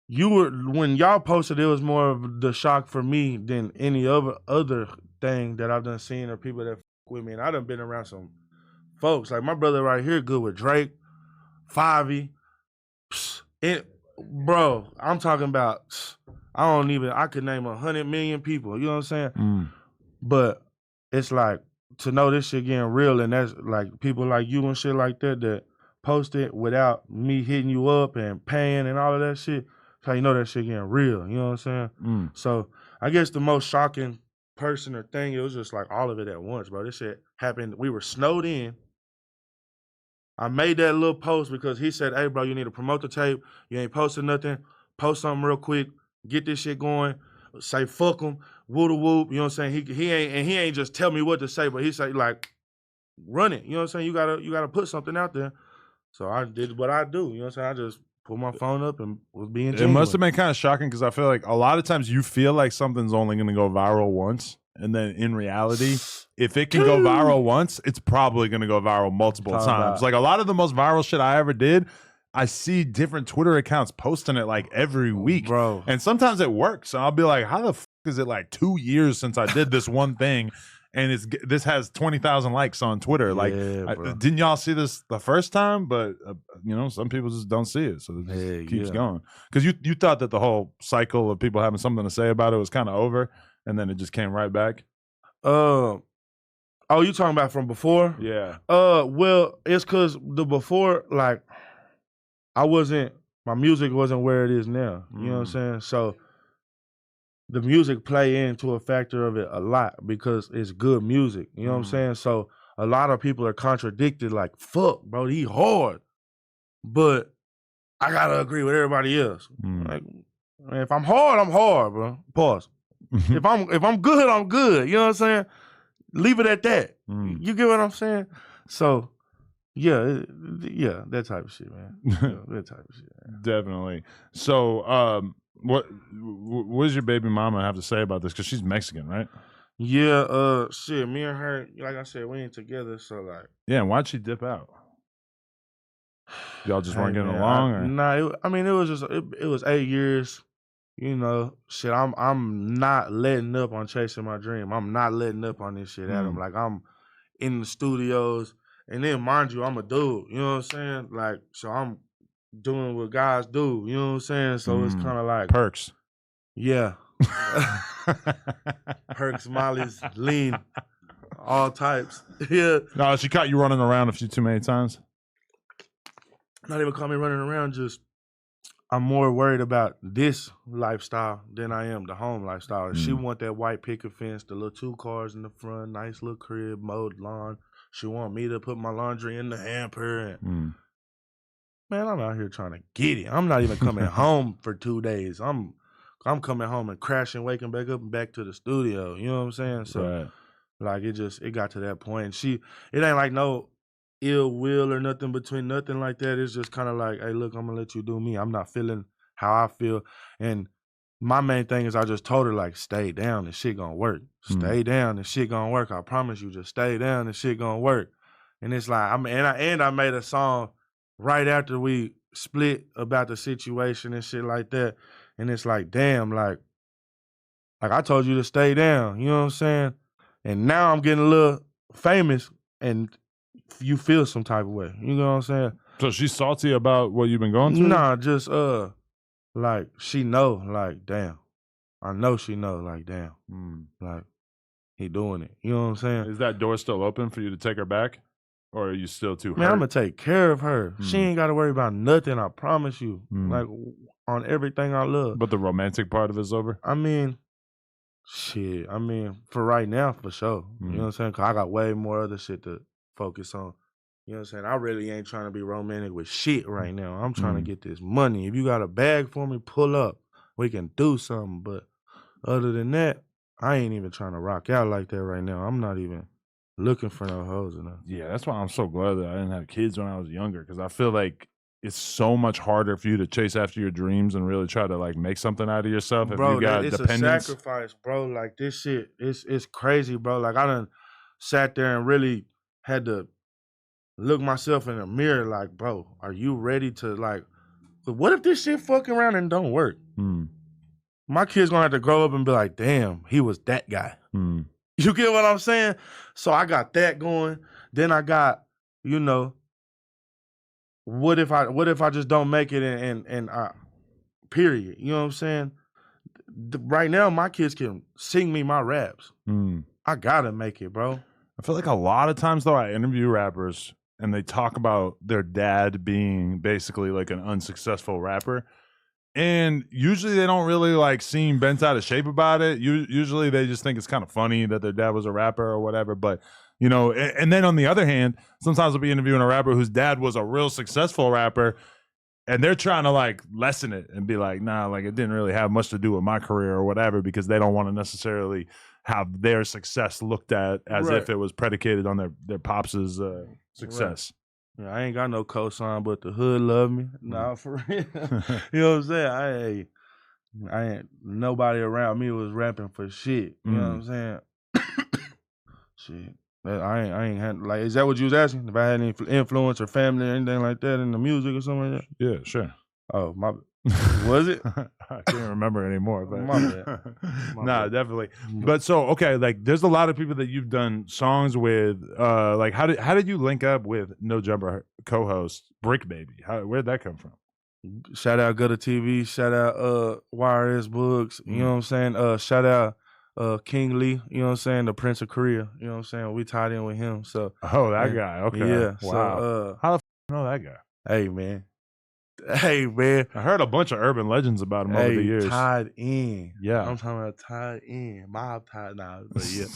When y'all posted, it was more of the shock for me than any other thing that I've done seen or people that with me. And I done been around some folks. Like, my brother right here good with Drake, Fivey. Bro, I'm talking about, I could name 100 million people, you know what I'm saying? But it's like, to know this shit getting real, and that's like people like you and shit like that post it without me hitting you up and paying and all of that shit, that's how you know that shit getting real, you know what I'm saying? So I guess the most shocking person or thing, it was just like all of it at once, bro. This shit happened, we were snowed in. I made that little post because he said, hey, bro, you need to promote the tape. You ain't posting nothing. Post something real quick. Get this shit going. Say fuck him. Woo-da-whoop. You know what I'm saying? He ain't just tell me what to say, but he say, like, run it. You know what I'm saying? You gotta put something out there. So I did what I do. You know what I'm saying? I just put my phone up and was being genuine. It must have been kind of shocking because I feel like a lot of times you feel like something's only going to go viral once. And then in reality, if it can go viral once, it's probably going to go viral multiple times. Like a lot of the most viral shit I ever did, I see different Twitter accounts posting it like every week. Bro. And sometimes it works. And I'll be like, how the fuck is it like 2 years since I did this one thing? And this has 20,000 likes on Twitter. Like, didn't y'all see this the first time? But, some people just don't see it. So it just keeps going. Because you thought that the whole cycle of people having something to say about it was kind of over. And then it just came right back. Oh, you talking about from before? Yeah. Well, it's because the before, like, my music wasn't where it is now. You know what I'm saying? So the music play into a factor of it a lot because it's good music. You know what I'm saying? So a lot of people are contradicted, like, fuck, bro, he hard. But I gotta agree with everybody else. Like, if I'm hard, I'm hard, bro. Pause. If I'm good, I'm good. You know what I'm saying? Leave it at that. You get what I'm saying? So, yeah, that type of shit, man. That type of shit. Man. Definitely. So, what does your baby mama have to say about this? Because she's Mexican, right? Yeah. Shit. Me and her, like I said, we ain't together. So, like, yeah. And why'd she dip out? Y'all just weren't getting along? It was just it was 8 years. You know, shit, I'm not letting up on chasing my dream. I'm not letting up on this shit, Adam. Like, I'm in the studios, and then, mind you, I'm a dude. You know what I'm saying? Like, so I'm doing what guys do. You know what I'm saying? So it's kind of like perks. Yeah. Perks, mollies, lean, all types. Yeah. No, she caught you running around a few too many times. Not even caught me running around, just I'm more worried about this lifestyle than I am the home lifestyle. She want that white picket fence, the little 2 cars in the front, nice little crib, mowed lawn. She want me to put my laundry in the hamper. And man, I'm out here trying to get it. I'm not even coming home for 2 days. I'm coming home and crashing, waking back up and back to the studio. You know what I'm saying? So like it got to that point. It ain't like no ill will or nothing between nothing like that. It's just kind of like, hey, look, I'm gonna let you do me. I'm not feeling how I feel. And my main thing is I just told her, like, stay down and shit gonna work. Stay down and shit gonna work. I promise you, just stay down and shit gonna work. And it's like, I made a song right after we split about the situation and shit like that. And it's like, damn, like I told you to stay down. You know what I'm saying? And now I'm getting a little famous and you feel some type of way. You know what I'm saying? So she's salty about what you've been going through? Nah, just like she know, like, damn. I know she know, like, damn. Like, he doing it. You know what I'm saying? Is that door still open for you to take her back? Or are you still too hurt? Man, I'm gonna take care of her. She ain't gotta worry about nothing, I promise you. Like, on everything I love. But the romantic part of it's over? I mean, shit. For right now, for sure. You know what I'm saying? Cause I got way more other shit to focus on. You know what I'm saying? I really ain't trying to be romantic with shit right now. I'm trying to get this money. If you got a bag for me, pull up. We can do something. But other than that, I ain't even trying to rock out like that right now. I'm not even looking for no hoes enough. Yeah, that's why I'm so glad that I didn't have kids when I was younger. Because I feel like it's so much harder for you to chase after your dreams and really try to, like, make something out of yourself. Bro, if you got it's dependence. a sacrifice, bro. Like, this shit, it's crazy, bro. Like, I done sat there and really had to look myself in the mirror like, bro, are you ready to, like, what if this shit fucking around and don't work? My kid's gonna have to grow up and be like, damn, he was that guy. You get what I'm saying? So I got that going. Then I got, you know, what if I just don't make it and period. You know what I'm saying? Right now, my kids can sing me my raps. I gotta make it, bro. I feel like a lot of times, though, I interview rappers and they talk about their dad being basically like an unsuccessful rapper. And usually they don't really, like, seem bent out of shape about it. Usually they just think it's kind of funny that their dad was a rapper or whatever. But, you know, and then on the other hand, sometimes I'll be interviewing a rapper whose dad was a real successful rapper and they're trying to, like, lessen it and be like, nah, like, it didn't really have much to do with my career or whatever, because they don't want to necessarily have their success looked at as if it was predicated on their pops' success. Yeah, I ain't got no cosign, but the hood love me. Nah, for real. You know what I'm saying? I ain't nobody around me was rapping for shit. You know what I'm saying? Shit. I ain't had, like, is that what you was asking? If I had any influence or family or anything like that in the music or something like that? Yeah, sure. Oh, my was it? I can't remember anymore. But My bad. Nah, definitely. But so okay, like there's a lot of people that you've done songs with. Like how did you link up with No Jumper co-host Brick Baby? Where'd that come from? Shout out Gutter TV, shout out YRS Books, you know what I'm saying? Shout out King Lee, you know what I'm saying? The Prince of Korea, you know what I'm saying? We tied in with him. So that guy. Okay. Yeah. Wow. So how the you know that guy? Hey man. Hey man. I heard a bunch of urban legends about him over the years. Tied in. Yeah. I'm talking about tied in. Mob tied now. But yeah.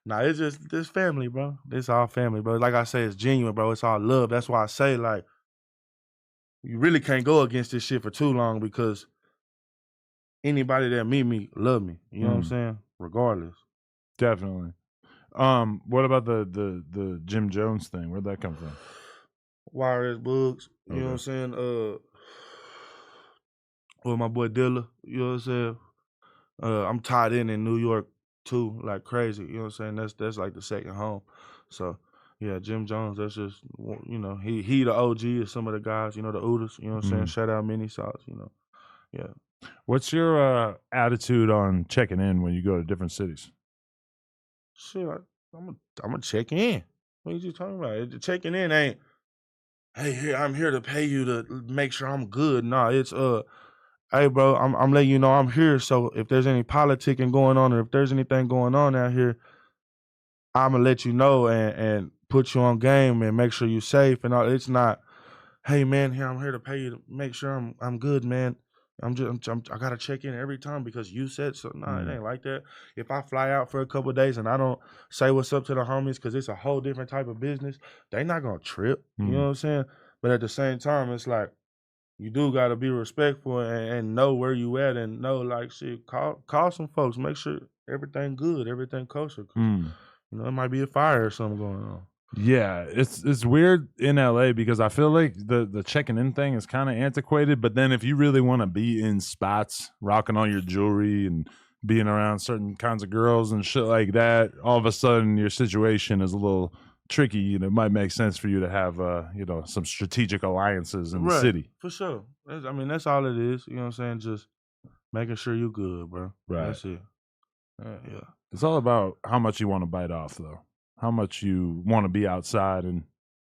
Nah, it's just this family, bro. It's all family, bro. Like I say, it's genuine, bro. It's all love. That's why I say, like, you really can't go against this shit for too long because anybody that meet me love me. You know what I'm saying? Regardless. Definitely. What about the Jim Jones thing? Where'd that come from? YRS Books. You know what I'm saying? With my boy Dilla. You know what I'm saying? I'm tied in New York too, like crazy. You know what I'm saying? That's like the second home. So yeah, Jim Jones, that's just, you know, he the OG of some of the guys, you know, the Udas, you know what I'm saying? Shout out Mini Sauce, you know. Yeah. What's your attitude on checking in when you go to different cities? Shit, I'm gonna check in. What are you talking about? Checking in ain't, hey, I'm here to pay you to make sure I'm good. Nah, it's hey bro, I'm letting you know I'm here. So if there's any politicking going on or if there's anything going on out here, I'm gonna let you know and put you on game and make sure you're safe and all. It's not, hey man, I'm here to pay you to make sure I'm good, man. I gotta check in every time because you said so. Nah, it ain't like that. If I fly out for a couple of days and I don't say what's up to the homies because it's a whole different type of business, they not gonna trip. You know what I'm saying? But at the same time, it's like you do gotta be respectful and know where you at and know, like, shit, call some folks, make sure everything good, everything kosher. You know, it might be a fire or something going on. Yeah, it's weird in LA because I feel like the checking in thing is kind of antiquated. But then if you really want to be in spots, rocking all your jewelry and being around certain kinds of girls and shit like that, all of a sudden your situation is a little tricky. You know, it might make sense for you to have you know, some strategic alliances in the city. For sure. I mean, that's all it is. You know what I'm saying? Just making sure you good, bro. Right. That's it. Yeah. It's all about how much you want to bite off, though. How much you want to be outside and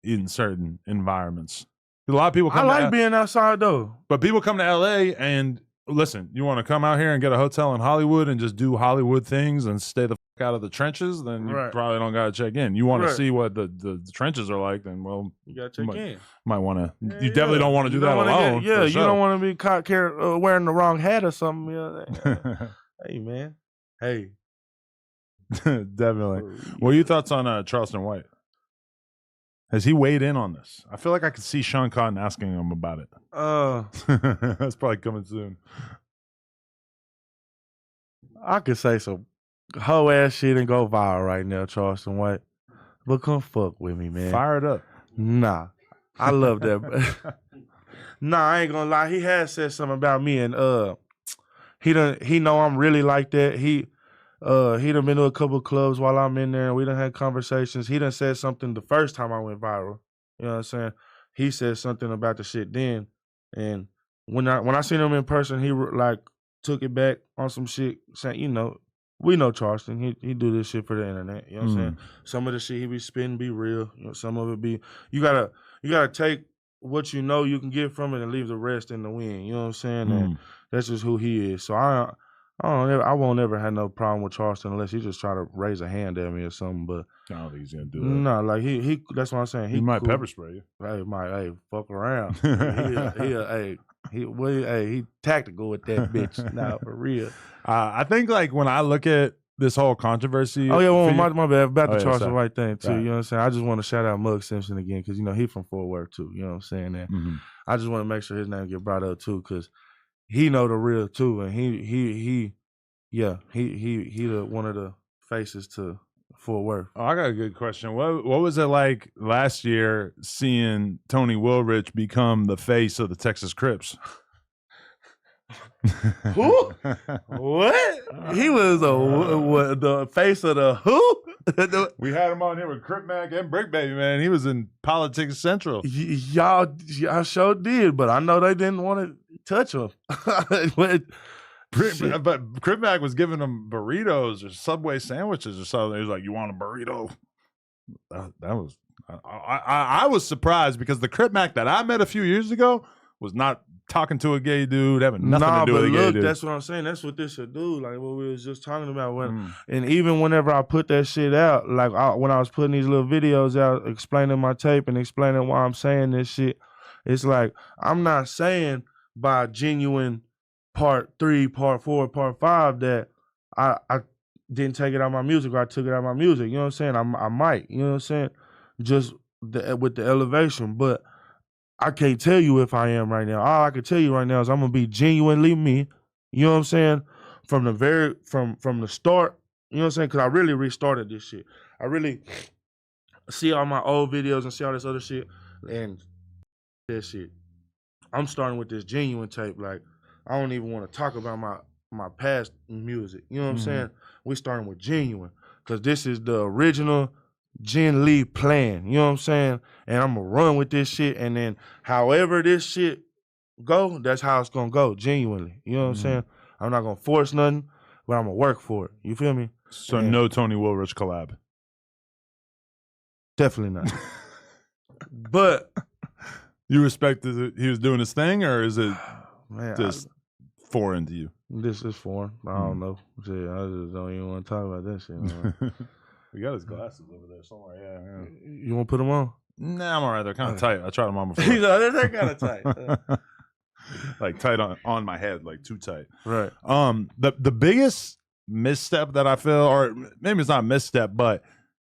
in certain environments. A lot of people come. I like being outside though. But people come to LA and listen. You want to come out here and get a hotel in Hollywood and just do Hollywood things and stay the fuck out of the trenches? Then you probably don't got to check in. You want to see what the trenches are like? Then you got to check in. Might want to. You definitely don't want to do that alone. You don't want to be caught wearing the wrong hat or something. You know? Hey man. Hey. Definitely. What are your thoughts on Charleston White? Has he weighed in on this? I feel like I could see Sean Cotton asking him about it. That's probably coming soon. I could say some whole ass shit and go viral right now, Charleston White. But come fuck with me, man. Fire it up. Nah. I love that. Nah, I ain't gonna lie. He has said something about me and he know I'm really like that. He done been to a couple of clubs while I'm in there, and we done had conversations. He done said something the first time I went viral. You know what I'm saying? He said something about the shit then, and when I seen him in person, he like took it back on some shit, saying, you know, we know Charleston. He do this shit for the internet. You know what I'm saying? Some of the shit he be spitting be real. You know, some of it be you gotta take what you know you can get from it and leave the rest in the wind. You know what I'm saying? And that's just who he is. So I won't ever have no problem with Charleston unless he just try to raise a hand at me or something. But I don't think he's gonna do that. No, like he that's what I'm saying. He might pepper spray you. Hey, fuck around. He tactical with that bitch. Nah, for real. I think like when I look at this whole controversy. Oh yeah, well my bad about the Charleston White thing too. Right. You know what I'm saying? I just want to shout out Mug Simpson again because you know he from Fort Worth too. You know what I'm saying? And I just want to make sure his name get brought up too because he know the real too, and he the one of the faces to Fort Worth. Oh, I got a good question. What was it like last year seeing Tony Wilrich become the face of the Texas Crips? Who? What? He was the face of the who? We had him on here with Crip Mac and Brick Baby, man. He was in Politics Central. Y'all sure did, but I know they didn't want to touch him. But Crip Mac was giving him burritos or Subway sandwiches or something. He was like, "You want a burrito?" That was I was surprised because the Crip Mac that I met a few years ago was not talking to a gay dude, having nothing to do with a gay dude. That's what I'm saying. That's what this should do. Like what we was just talking about. And even whenever I put that shit out, like when I was putting these little videos out, explaining my tape and explaining why I'm saying this shit, it's like I'm not saying by genuine part 3, part 4, part 5 that I didn't take it out of my music or I took it out of my music. You know what I'm saying? I might. You know what I'm saying? Just with the elevation, but I can't tell you if I am right now. All I can tell you right now is I'm gonna be genuinely me. You know what I'm saying? From the start. You know what I'm saying? Because I really restarted this shit. I really see all my old videos and see all this other shit and that shit. I'm starting with this genuine tape. Like I don't even want to talk about my past music. You know what I'm saying? We starting with genuine because this is the original Ginn Lee plan, you know what I'm saying? And I'm gonna run with this shit, and then however this shit go, that's how it's gonna go, genuinely. You know what I'm saying? I'm not gonna force nothing, but I'm gonna work for it. You feel me? So no Tony Woolrich collab. Definitely not. But you respected that he was doing his thing, or is it just foreign to you? This is foreign. I don't know. Shit, I just don't even want to talk about that shit. We got his glasses over there somewhere. Yeah. You want to put them on? Nah, I'm all right. They're kind of tight. I tried them on before. They're kind of tight. Like tight on my head, like too tight. Right. The biggest misstep that I feel, or maybe it's not a misstep, but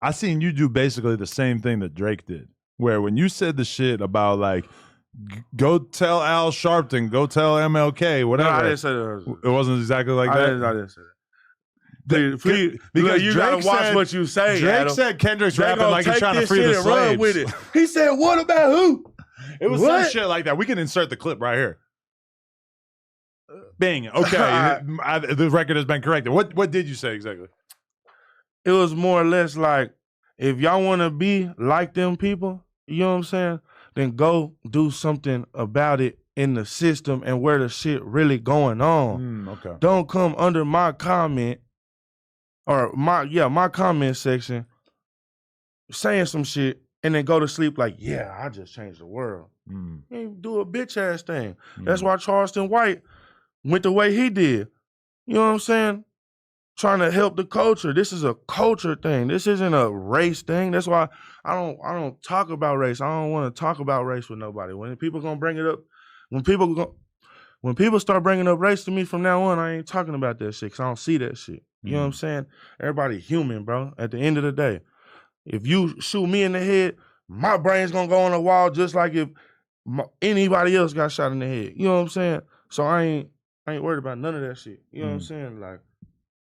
I seen you do basically the same thing that Drake did. Where when you said the shit about like, go tell Al Sharpton, go tell MLK, whatever. No, I didn't say that. It wasn't exactly like that. I didn't say that. Because you Drake gotta watch said, what you say. Drake Adam. said Kendrick's rapping like he's trying to free the slaves. With it. He said, "What about who?" It was some shit like that. We can insert the clip right here. Bing. Okay, the record has been corrected. What did you say exactly? It was more or less like, if y'all want to be like them people, you know what I'm saying? Then go do something about it in the system and where the shit really going on. Okay. Don't come under my comment. Or my comment section saying some shit and then go to sleep like, yeah, I just changed the world. You do a bitch ass thing. That's why Charleston White went the way he did. You know what I'm saying? Trying to help the culture. This is a culture thing. This isn't a race thing. That's why I don't talk about race. I don't want to talk about race with nobody. When people gonna bring it up, when people start bringing up race to me from now on, I ain't talking about that shit because I don't see that shit. You know what I'm saying? Everybody human, bro. At the end of the day, if you shoot me in the head, my brain's gonna go on the wall just like if anybody else got shot in the head. You know what I'm saying? So I ain't worried about none of that shit. You know what I'm saying? Like,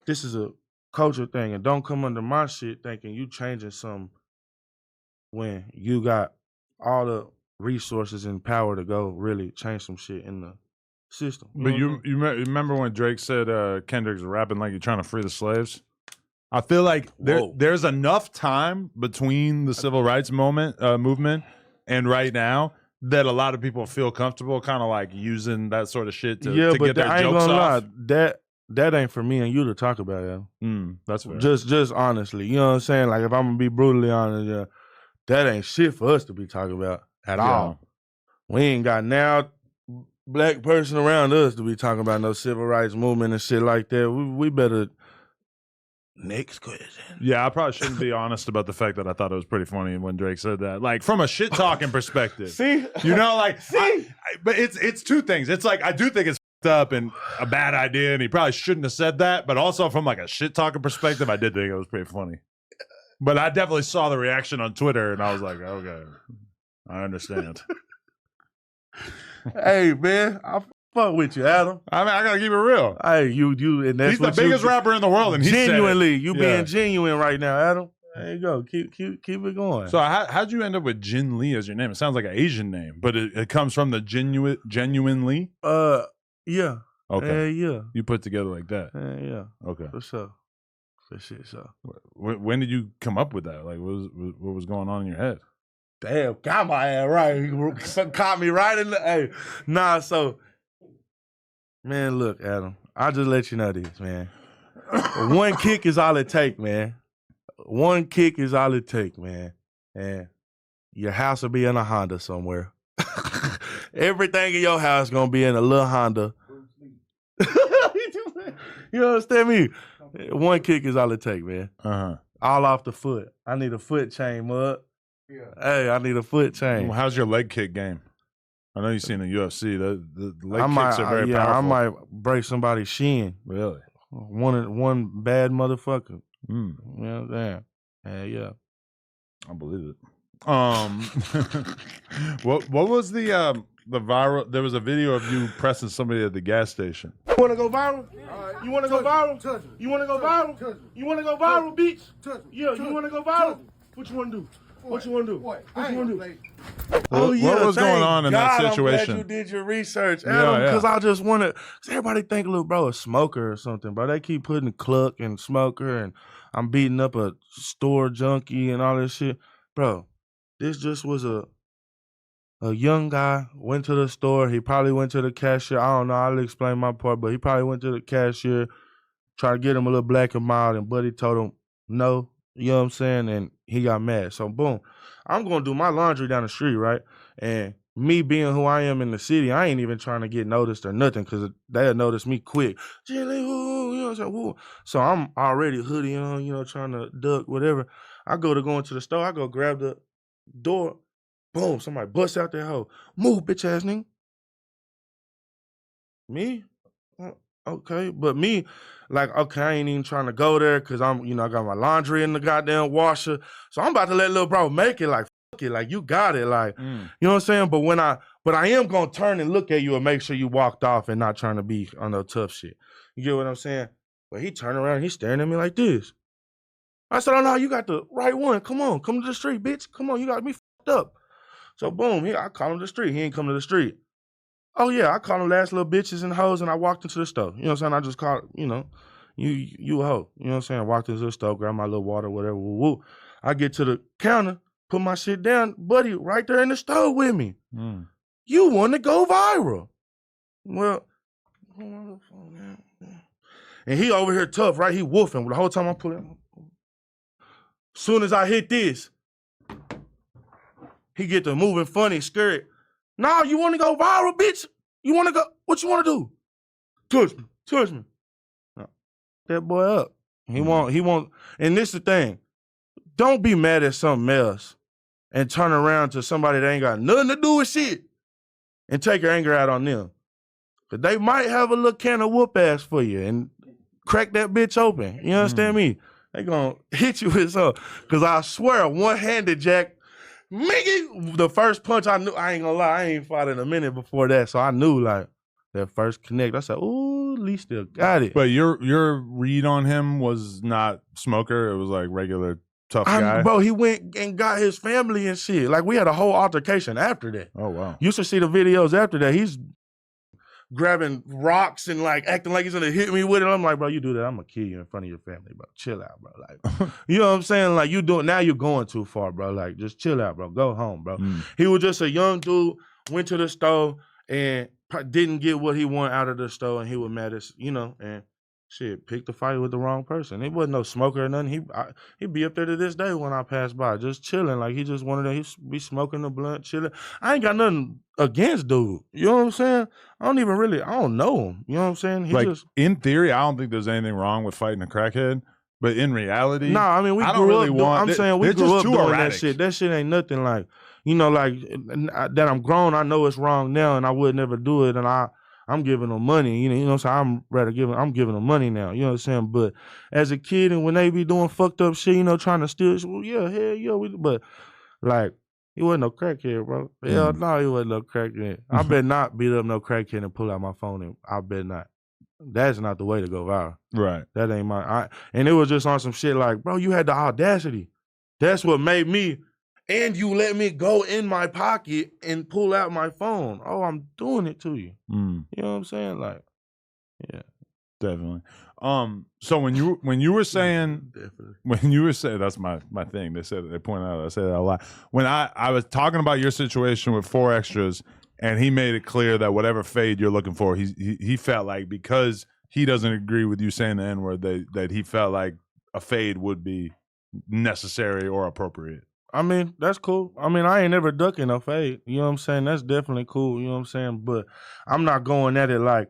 this is a culture thing, and don't come under my shit thinking you changing something when you got all the resources and power to go really change some shit in the system. But you remember when Drake said Kendrick's rapping like you're trying to free the slaves? I feel like there's enough time between the civil rights movement and right now that a lot of people feel comfortable kind of like using that sort of shit to get their jokes off. That ain't for me and you to talk about, That's fair. Just honestly, you know what I'm saying? Like, if I'm gonna be brutally honest, that ain't shit for us to be talking about at all. We ain't got now black person around us to be talking about no civil rights movement and shit like that. We better. Next question. Yeah, I probably shouldn't be honest about the fact that I thought it was pretty funny when Drake said that. Like, from a shit talking perspective. See? You know, like, but it's two things. It's like, I do think it's up and a bad idea, and he probably shouldn't have said that. But also from like a shit talking perspective, I did think it was pretty funny. But I definitely saw the reaction on Twitter, and I was like, okay, I understand. Hey, man, I fuck with you, Adam. I mean, I gotta keep it real. Hey, you, and that's he's the biggest rapper in the world, and he genuinely, said it. Being genuine right now, Adam. There you go. Keep it going. So how'd you end up with Ginn Lee as your name? It sounds like an Asian name, but it comes from the genuine Lee. Yeah. Okay. Yeah. You put together like that. Yeah. Okay. For sure. for shit. So when did you come up with that? Like, what was going on in your head? damn, got my ass right. Caught me right in the hey. Nah, so man, look, Adam. I'll just let you know this, man. One kick is all it take, man. One kick is all it take, man. And your house will be in a Honda somewhere. Everything in your house gonna be in a little Honda. You understand me? One kick is all it take, man. All off the foot. I need a foot chain, mud. Yeah. Hey, I need a foot chain. Well, how's your leg kick game? I know you've seen the UFC. The leg kicks are very powerful. I might break somebody's shin. Really? One bad motherfucker. You know what I'm saying? Yeah. I believe it. What was the viral? There was a video of you pressing somebody at the gas station. You want to go viral? You want to go viral? You want to go viral? You want to go viral, bitch? Yeah, you want to go viral? What you want to do? What you want to do? What you want to do? Oh yeah, what was going on in that situation? I'm glad you did your research, Adam, because I just wanted. Everybody think little bro a smoker or something, bro. They keep putting cluck and smoker, and I'm beating up a store junkie and all this shit, bro. This just was a young guy went to the store. He probably went to the cashier. I don't know. I'll explain my part, but he probably went to the cashier, tried to get him a little black and mild, and Buddy told him no. You know what I'm saying? And he got mad. So, boom. I'm going to do my laundry down the street, right? And me being who I am in the city, I ain't even trying to get noticed or nothing because they'll notice me quick. Ginn Lee, you know what I'm saying? Woo. So I'm already hoodie on, trying to duck, whatever. I go into the store. I go grab the door. Boom. Somebody busts out that hoe. Move, bitch ass nigga. Me? Okay, but me, like, okay, I ain't even trying to go there because I'm, I got my laundry in the goddamn washer. So I'm about to let little bro make it, like, fuck it, like, you got it, like, you know what I'm saying? But I am going to turn and look at you and make sure you walked off and not trying to be on no tough shit. You get what I'm saying? But he turned around and he's staring at me like this. I said, oh, no, you got the right one. Come on, come to the street, bitch. Come on, you got me fucked up. So, boom, I call him to the street. He ain't come to the street. Oh, yeah, I called them last little bitches and hoes, and I walked into the store. You know what I'm saying? I just called, you a hoe. You know what I'm saying? I walked into the store, grabbed my little water, whatever, woo. I get to the counter, put my shit down, Buddy right there in the store with me. You want to go viral. Well, and he over here tough, right? He woofing. The whole time I'm pulling. Soon as I hit this, he get to moving funny, scared. Nah, you want to go viral, bitch? You want to go? What you want to do? Touch me. No. That boy up. He won't. And this the thing. Don't be mad at something else and turn around to somebody that ain't got nothing to do with shit and take your anger out on them. Because they might have a little can of whoop ass for you and crack that bitch open. You understand me? They gonna hit you with something. Because I swear, one-handed Jack, Miggy, the first punch I knew, I ain't gonna lie, I ain't fought in a minute before that, so I knew, like, that first connect. I said, ooh, Lee still got it. But your read on him was not smoker, it was like regular tough guy? Bro, he went and got his family and shit. Like, we had a whole altercation after that. Oh, wow. You should see the videos after that. He's grabbing rocks and, like, acting like he's gonna hit me with it. I'm like, bro, you do that, I'm gonna kill you in front of your family, bro. Chill out, bro. Like, you know what I'm saying? Like, now you're going too far, bro. Like, just chill out, bro. Go home, bro. He was just a young dude, went to the store and didn't get what he wanted out of the store, and he was mad as, and shit, picked a fight with the wrong person. He wasn't no smoker or nothing. He'd be up there to this day when I pass by, just chilling. Like, he just wanted to, he'd be smoking the blunt, chilling. I ain't got nothing against dude. You know what I'm saying? I don't know him. You know what I'm saying? He in theory, I don't think there's anything wrong with fighting a crackhead. But in reality, no, I mean, we grew up doing that shit. That shit ain't nothing like, like that I'm grown, I know it's wrong now, and I would never do it, and I'm giving them money, you know what I'm saying? I'm giving them money now, you know what I'm saying? But as a kid, and when they be doing fucked up shit, trying to steal shit, well, yeah, hell yeah, but like, he wasn't no crackhead, bro. Hell no, he wasn't no crackhead. I better not beat up no crackhead and pull out my phone, and I bet not. That's not the way to go viral. Right. That ain't and it was just on some shit like, bro, you had the audacity. That's what made me, and you let me go in my pocket and pull out my phone. Oh, I'm doing it to you. You know what I'm saying? Like, yeah. Definitely. So when you were saying that's my thing. They point out I say that a lot. When I was talking about your situation with 4 extras, and he made it clear that whatever fade you're looking for, he felt like because he doesn't agree with you saying the N-word that he felt like a fade would be necessary or appropriate. I mean, that's cool. I mean, I ain't never ducking no fade. You know what I'm saying? That's definitely cool. You know what I'm saying? But I'm not going at it like,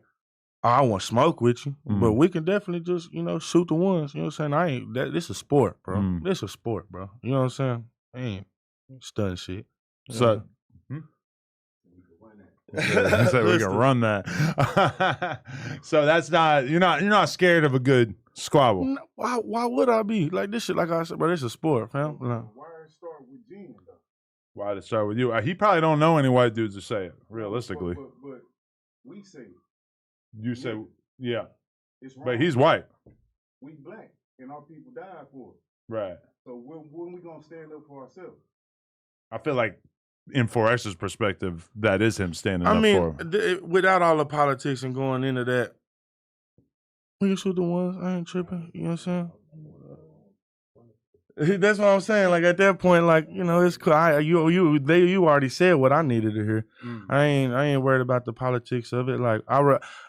oh, I want to smoke with you. But we can definitely just, shoot the ones. You know what I'm saying? This is sport, bro. This is sport, bro. You know what I'm saying? I ain't stunning shit. So, he said we can run that. So that's not you're not scared of a good squabble. No, why would I be? Like this shit, like I said, bro, this is sport, fam. No. Why did it start with Ginn, though? Why did it start with you? He probably don't know any white dudes to say it, realistically. But we say it. You say, yeah. It's wrong. But he's white. We black, and our people died for it. Right. So when we gonna stand up for ourselves? I feel like in 4X's perspective, that is him standing up for him. Without all the politics and going into that, we can shoot the ones. I ain't tripping. You know what I'm saying? That's what I'm saying. Like at that point, like it's cool. You already said what I needed to hear. I ain't worried about the politics of it. Like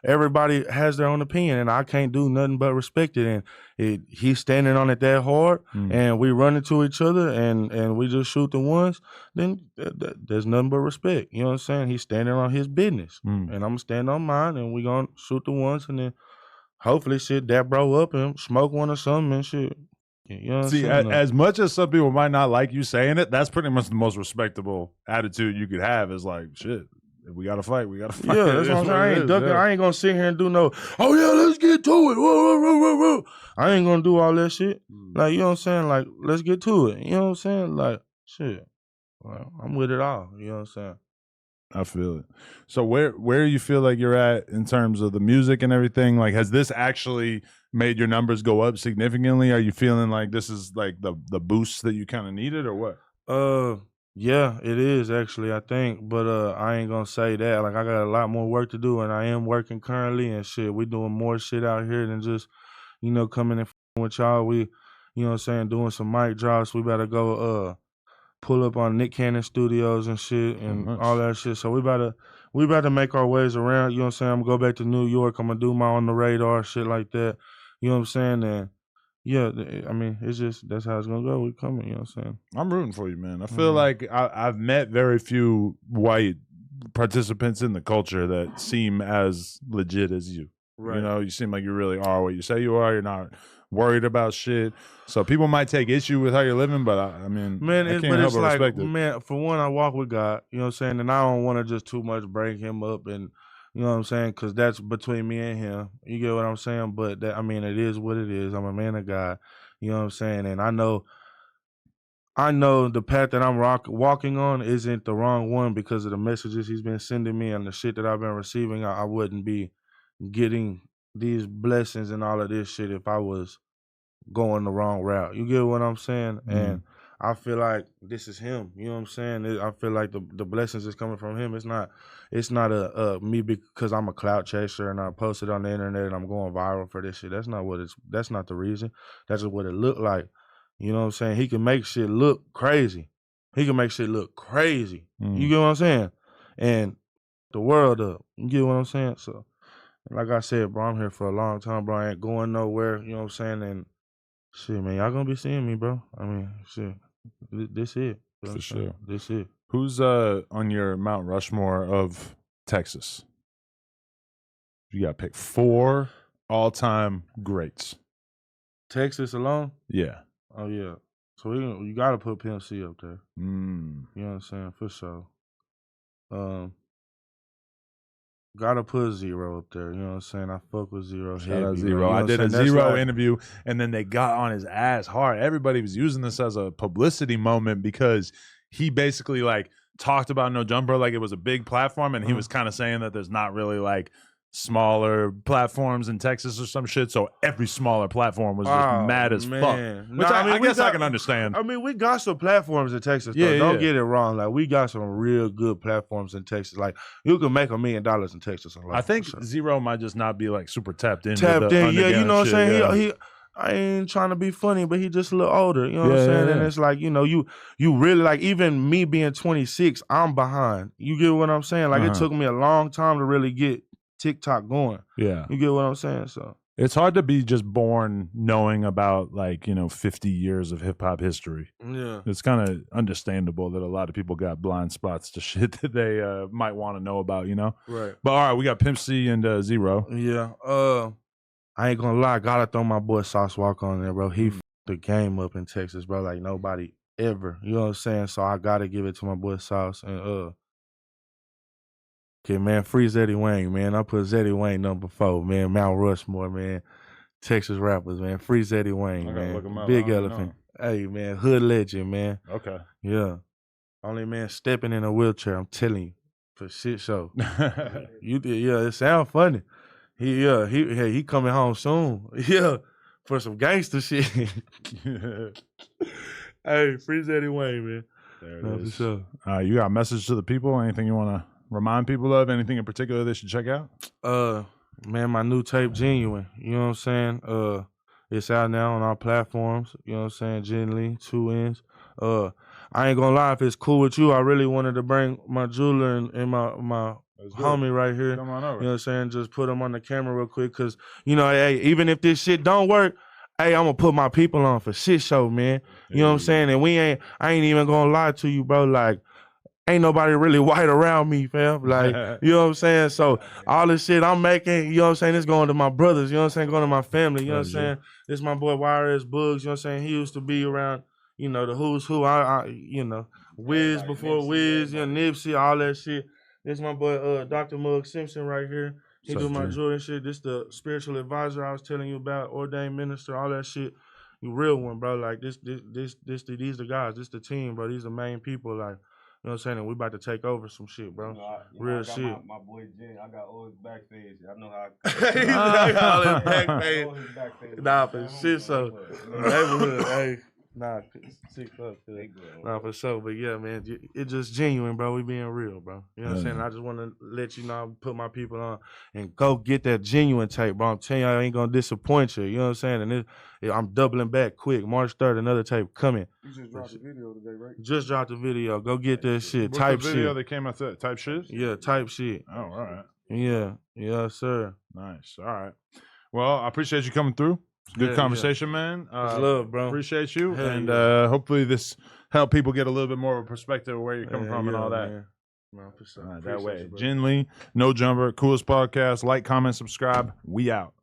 everybody has their own opinion, and I can't do nothing but respect it. And he's standing on it that hard, and we run into each other, and we just shoot the ones. Then there's nothing but respect. You know what I'm saying? He's standing on his business, and I'm gonna stand on mine, and we gonna shoot the ones, and then hopefully shit that bro up and smoke one or something and shit. You know See, as much as some people might not like you saying it, that's pretty much the most respectable attitude you could have. Is like, shit, if we gotta fight, we gotta fight. Yeah, that's what I'm saying. I ain't ducking. Yeah. I ain't gonna sit here and do no, oh yeah, let's get to it. Whoa, whoa, whoa, whoa. I ain't gonna do all that shit. Like, you know what I'm saying? Like, let's get to it. You know what I'm saying? Like, shit. Well, I'm with it all. You know what I'm saying? I feel it. So where do you feel like you're at in terms of the music and everything? Like, has this actually made your numbers go up significantly? Are you feeling like this is like the boost that you kind of needed, or what? Yeah, it is actually, I think. But I ain't gonna say that. Like, I got a lot more work to do, and I am working currently and shit. We doing more shit out here than just, coming in with y'all. We, what I'm saying, doing some mic drops. We better go pull up on Nick Cannon Studios and shit and all that shit. So we about to make our ways around. You know what I'm saying? I'm gonna go back to New York. I'm gonna do my On the Radar shit like that. You know what I'm saying? And yeah, I mean, it's just that's how it's gonna go. We coming. You know what I'm saying? I'm rooting for you, man. I feel like I've met very few white participants in the culture that seem as legit as you. Right. You seem like you really are what you say you are. You're not worried about shit. So people might take issue with how you're living, but I mean, man, I can't help but respect it. Man, for one, I walk with God. You know what I'm saying? And I don't want to just too much break him up, and you know what I'm saying? Because that's between me and him. You get what I'm saying? But that, I mean, it is what it is. I'm a man of God. You know what I'm saying? And I know the path that I'm walking on isn't the wrong one because of the messages he's been sending me and the shit that I've been receiving. I wouldn't be getting these blessings and all of this shit if I was going the wrong route. You get what I'm saying? And I feel like this is him. You know what I'm saying? I feel like the blessings is coming from him. It's not a me because I'm a clout chaser and I posted on the internet and I'm going viral for this shit. That's not the reason. That's just what it looked like. You know what I'm saying? He can make shit look crazy. You get what I'm saying? And the world up. You get what I'm saying? So like I said, bro, I'm here for a long time, bro. I ain't going nowhere. You know what I'm saying? And shit, man, y'all gonna be seeing me, bro. I mean, shit, this it. For sure. This it. Who's on your Mount Rushmore of Texas? You got to pick 4 all-time greats. Texas alone? Yeah. Oh, yeah. So you got to put Pimp C up there. You know what I'm saying? For sure. Gotta put Zero up there. You know what I'm saying? I fuck with Zero. Shout out Zero. I did a Zero interview, and then they got on his ass hard. Everybody was using this as a publicity moment because he basically like talked about No Jumper like it was a big platform, and he was kind of saying that there's not really like smaller platforms in Texas or some shit. So every smaller platform was just mad as fuck. Which I guess I can understand. I mean, we got some platforms in Texas. Yeah, though. Don't get it wrong. Like we got some real good platforms in Texas. Like you can make $1 million in Texas alone. I think Zero might just not be like super tapped in. Yeah, you know what I'm saying. Yeah. He I ain't trying to be funny, but he just a little older. You know what I'm saying? And it's like, you know, you really like, even me being 26, I'm behind. You get what I'm saying? Like it took me a long time to really get TikTok going. Yeah. You get what I'm saying? So it's hard to be just born knowing about 50 years of hip hop history. Yeah. It's kind of understandable that a lot of people got blind spots to shit that they might want to know about, you know? Right. But all right, we got Pimp C and Zero. Yeah. I ain't gonna lie, gotta throw my boy Sauce Walk on there, bro. He the game up in Texas, bro, like nobody ever. You know what I'm saying? So I gotta give it to my boy Sauce. And okay, man, free Zeddy Wayne, man. I put Zeddy Wayne number 4, man. Mount Rushmore, man. Texas rappers, man. Free Zeddy Wayne, man. Big Elephant. Hey, man, hood legend, man. Okay. Yeah. Only man stepping in a wheelchair, I'm telling you. For shit show. It sound funny. He coming home soon. Yeah, for some gangster shit. Hey, free Zeddy Wayne, man. There it is. For sure. You got a message to the people? Anything you want to remind people of? Anything in particular they should check out? Man, my new tape, Genuine. You know what I'm saying? It's out now on our platforms. You know what I'm saying? Ginn Lee, 2 N's. I ain't gonna lie, if it's cool with you, I really wanted to bring my jeweler and my homie right here. Come on over. You know what I'm saying? Just put him on the camera real quick, cause you know, hey, even if this shit don't work, hey, I'm gonna put my people on for shit show, man. You know what I'm saying? And I ain't even gonna lie to you, bro. Like, ain't nobody really white around me, fam. Like, you know what I'm saying? So all this shit I'm making, you know what I'm saying, it's going to my brothers, you know what I'm saying, going to my family, you know what I'm saying? This my boy YRS Bugs, you know what I'm saying? He used to be around, you know, the who's who, you know, Wiz before Wiz, you know, Nipsey, all that shit. This my boy Dr. Mugg Simpson right here. He do my jewelry shit. This the spiritual advisor I was telling you about, ordained minister, all that shit. You real one, bro. Like these the guys, this the team, bro. These the main people, like. You know what I'm saying? And we about to take over some shit, bro. Real shit. My boy Jen, I got all his backstage. I know how. He got all his backstage. Nah, for shit, so neighborhood, hey. Nah, sick up. Nah, for sure. But yeah, man, it's just genuine, bro. We being real, bro. You know what I'm saying? I just want to let you know, put my people on and go get that genuine tape, bro. I'm telling you, I ain't going to disappoint you. You know what I'm saying? And I'm doubling back quick. March 3rd, another tape coming. You just dropped the video today, right? Just dropped the video. Go get that shit. What's type the video shit. that came out that type shit? Yeah, type shit. Oh, all right. Yeah. Yeah, sir. Nice. All right. Well, I appreciate you coming through. It's a good conversation, man. Love, bro. Appreciate you. Hell and hopefully this help people get a little bit more of a perspective of where you're coming from and all that. Man. No, for sure. That way. Ginn Lee, No Jumper, coolest podcast. Like, comment, subscribe. We out.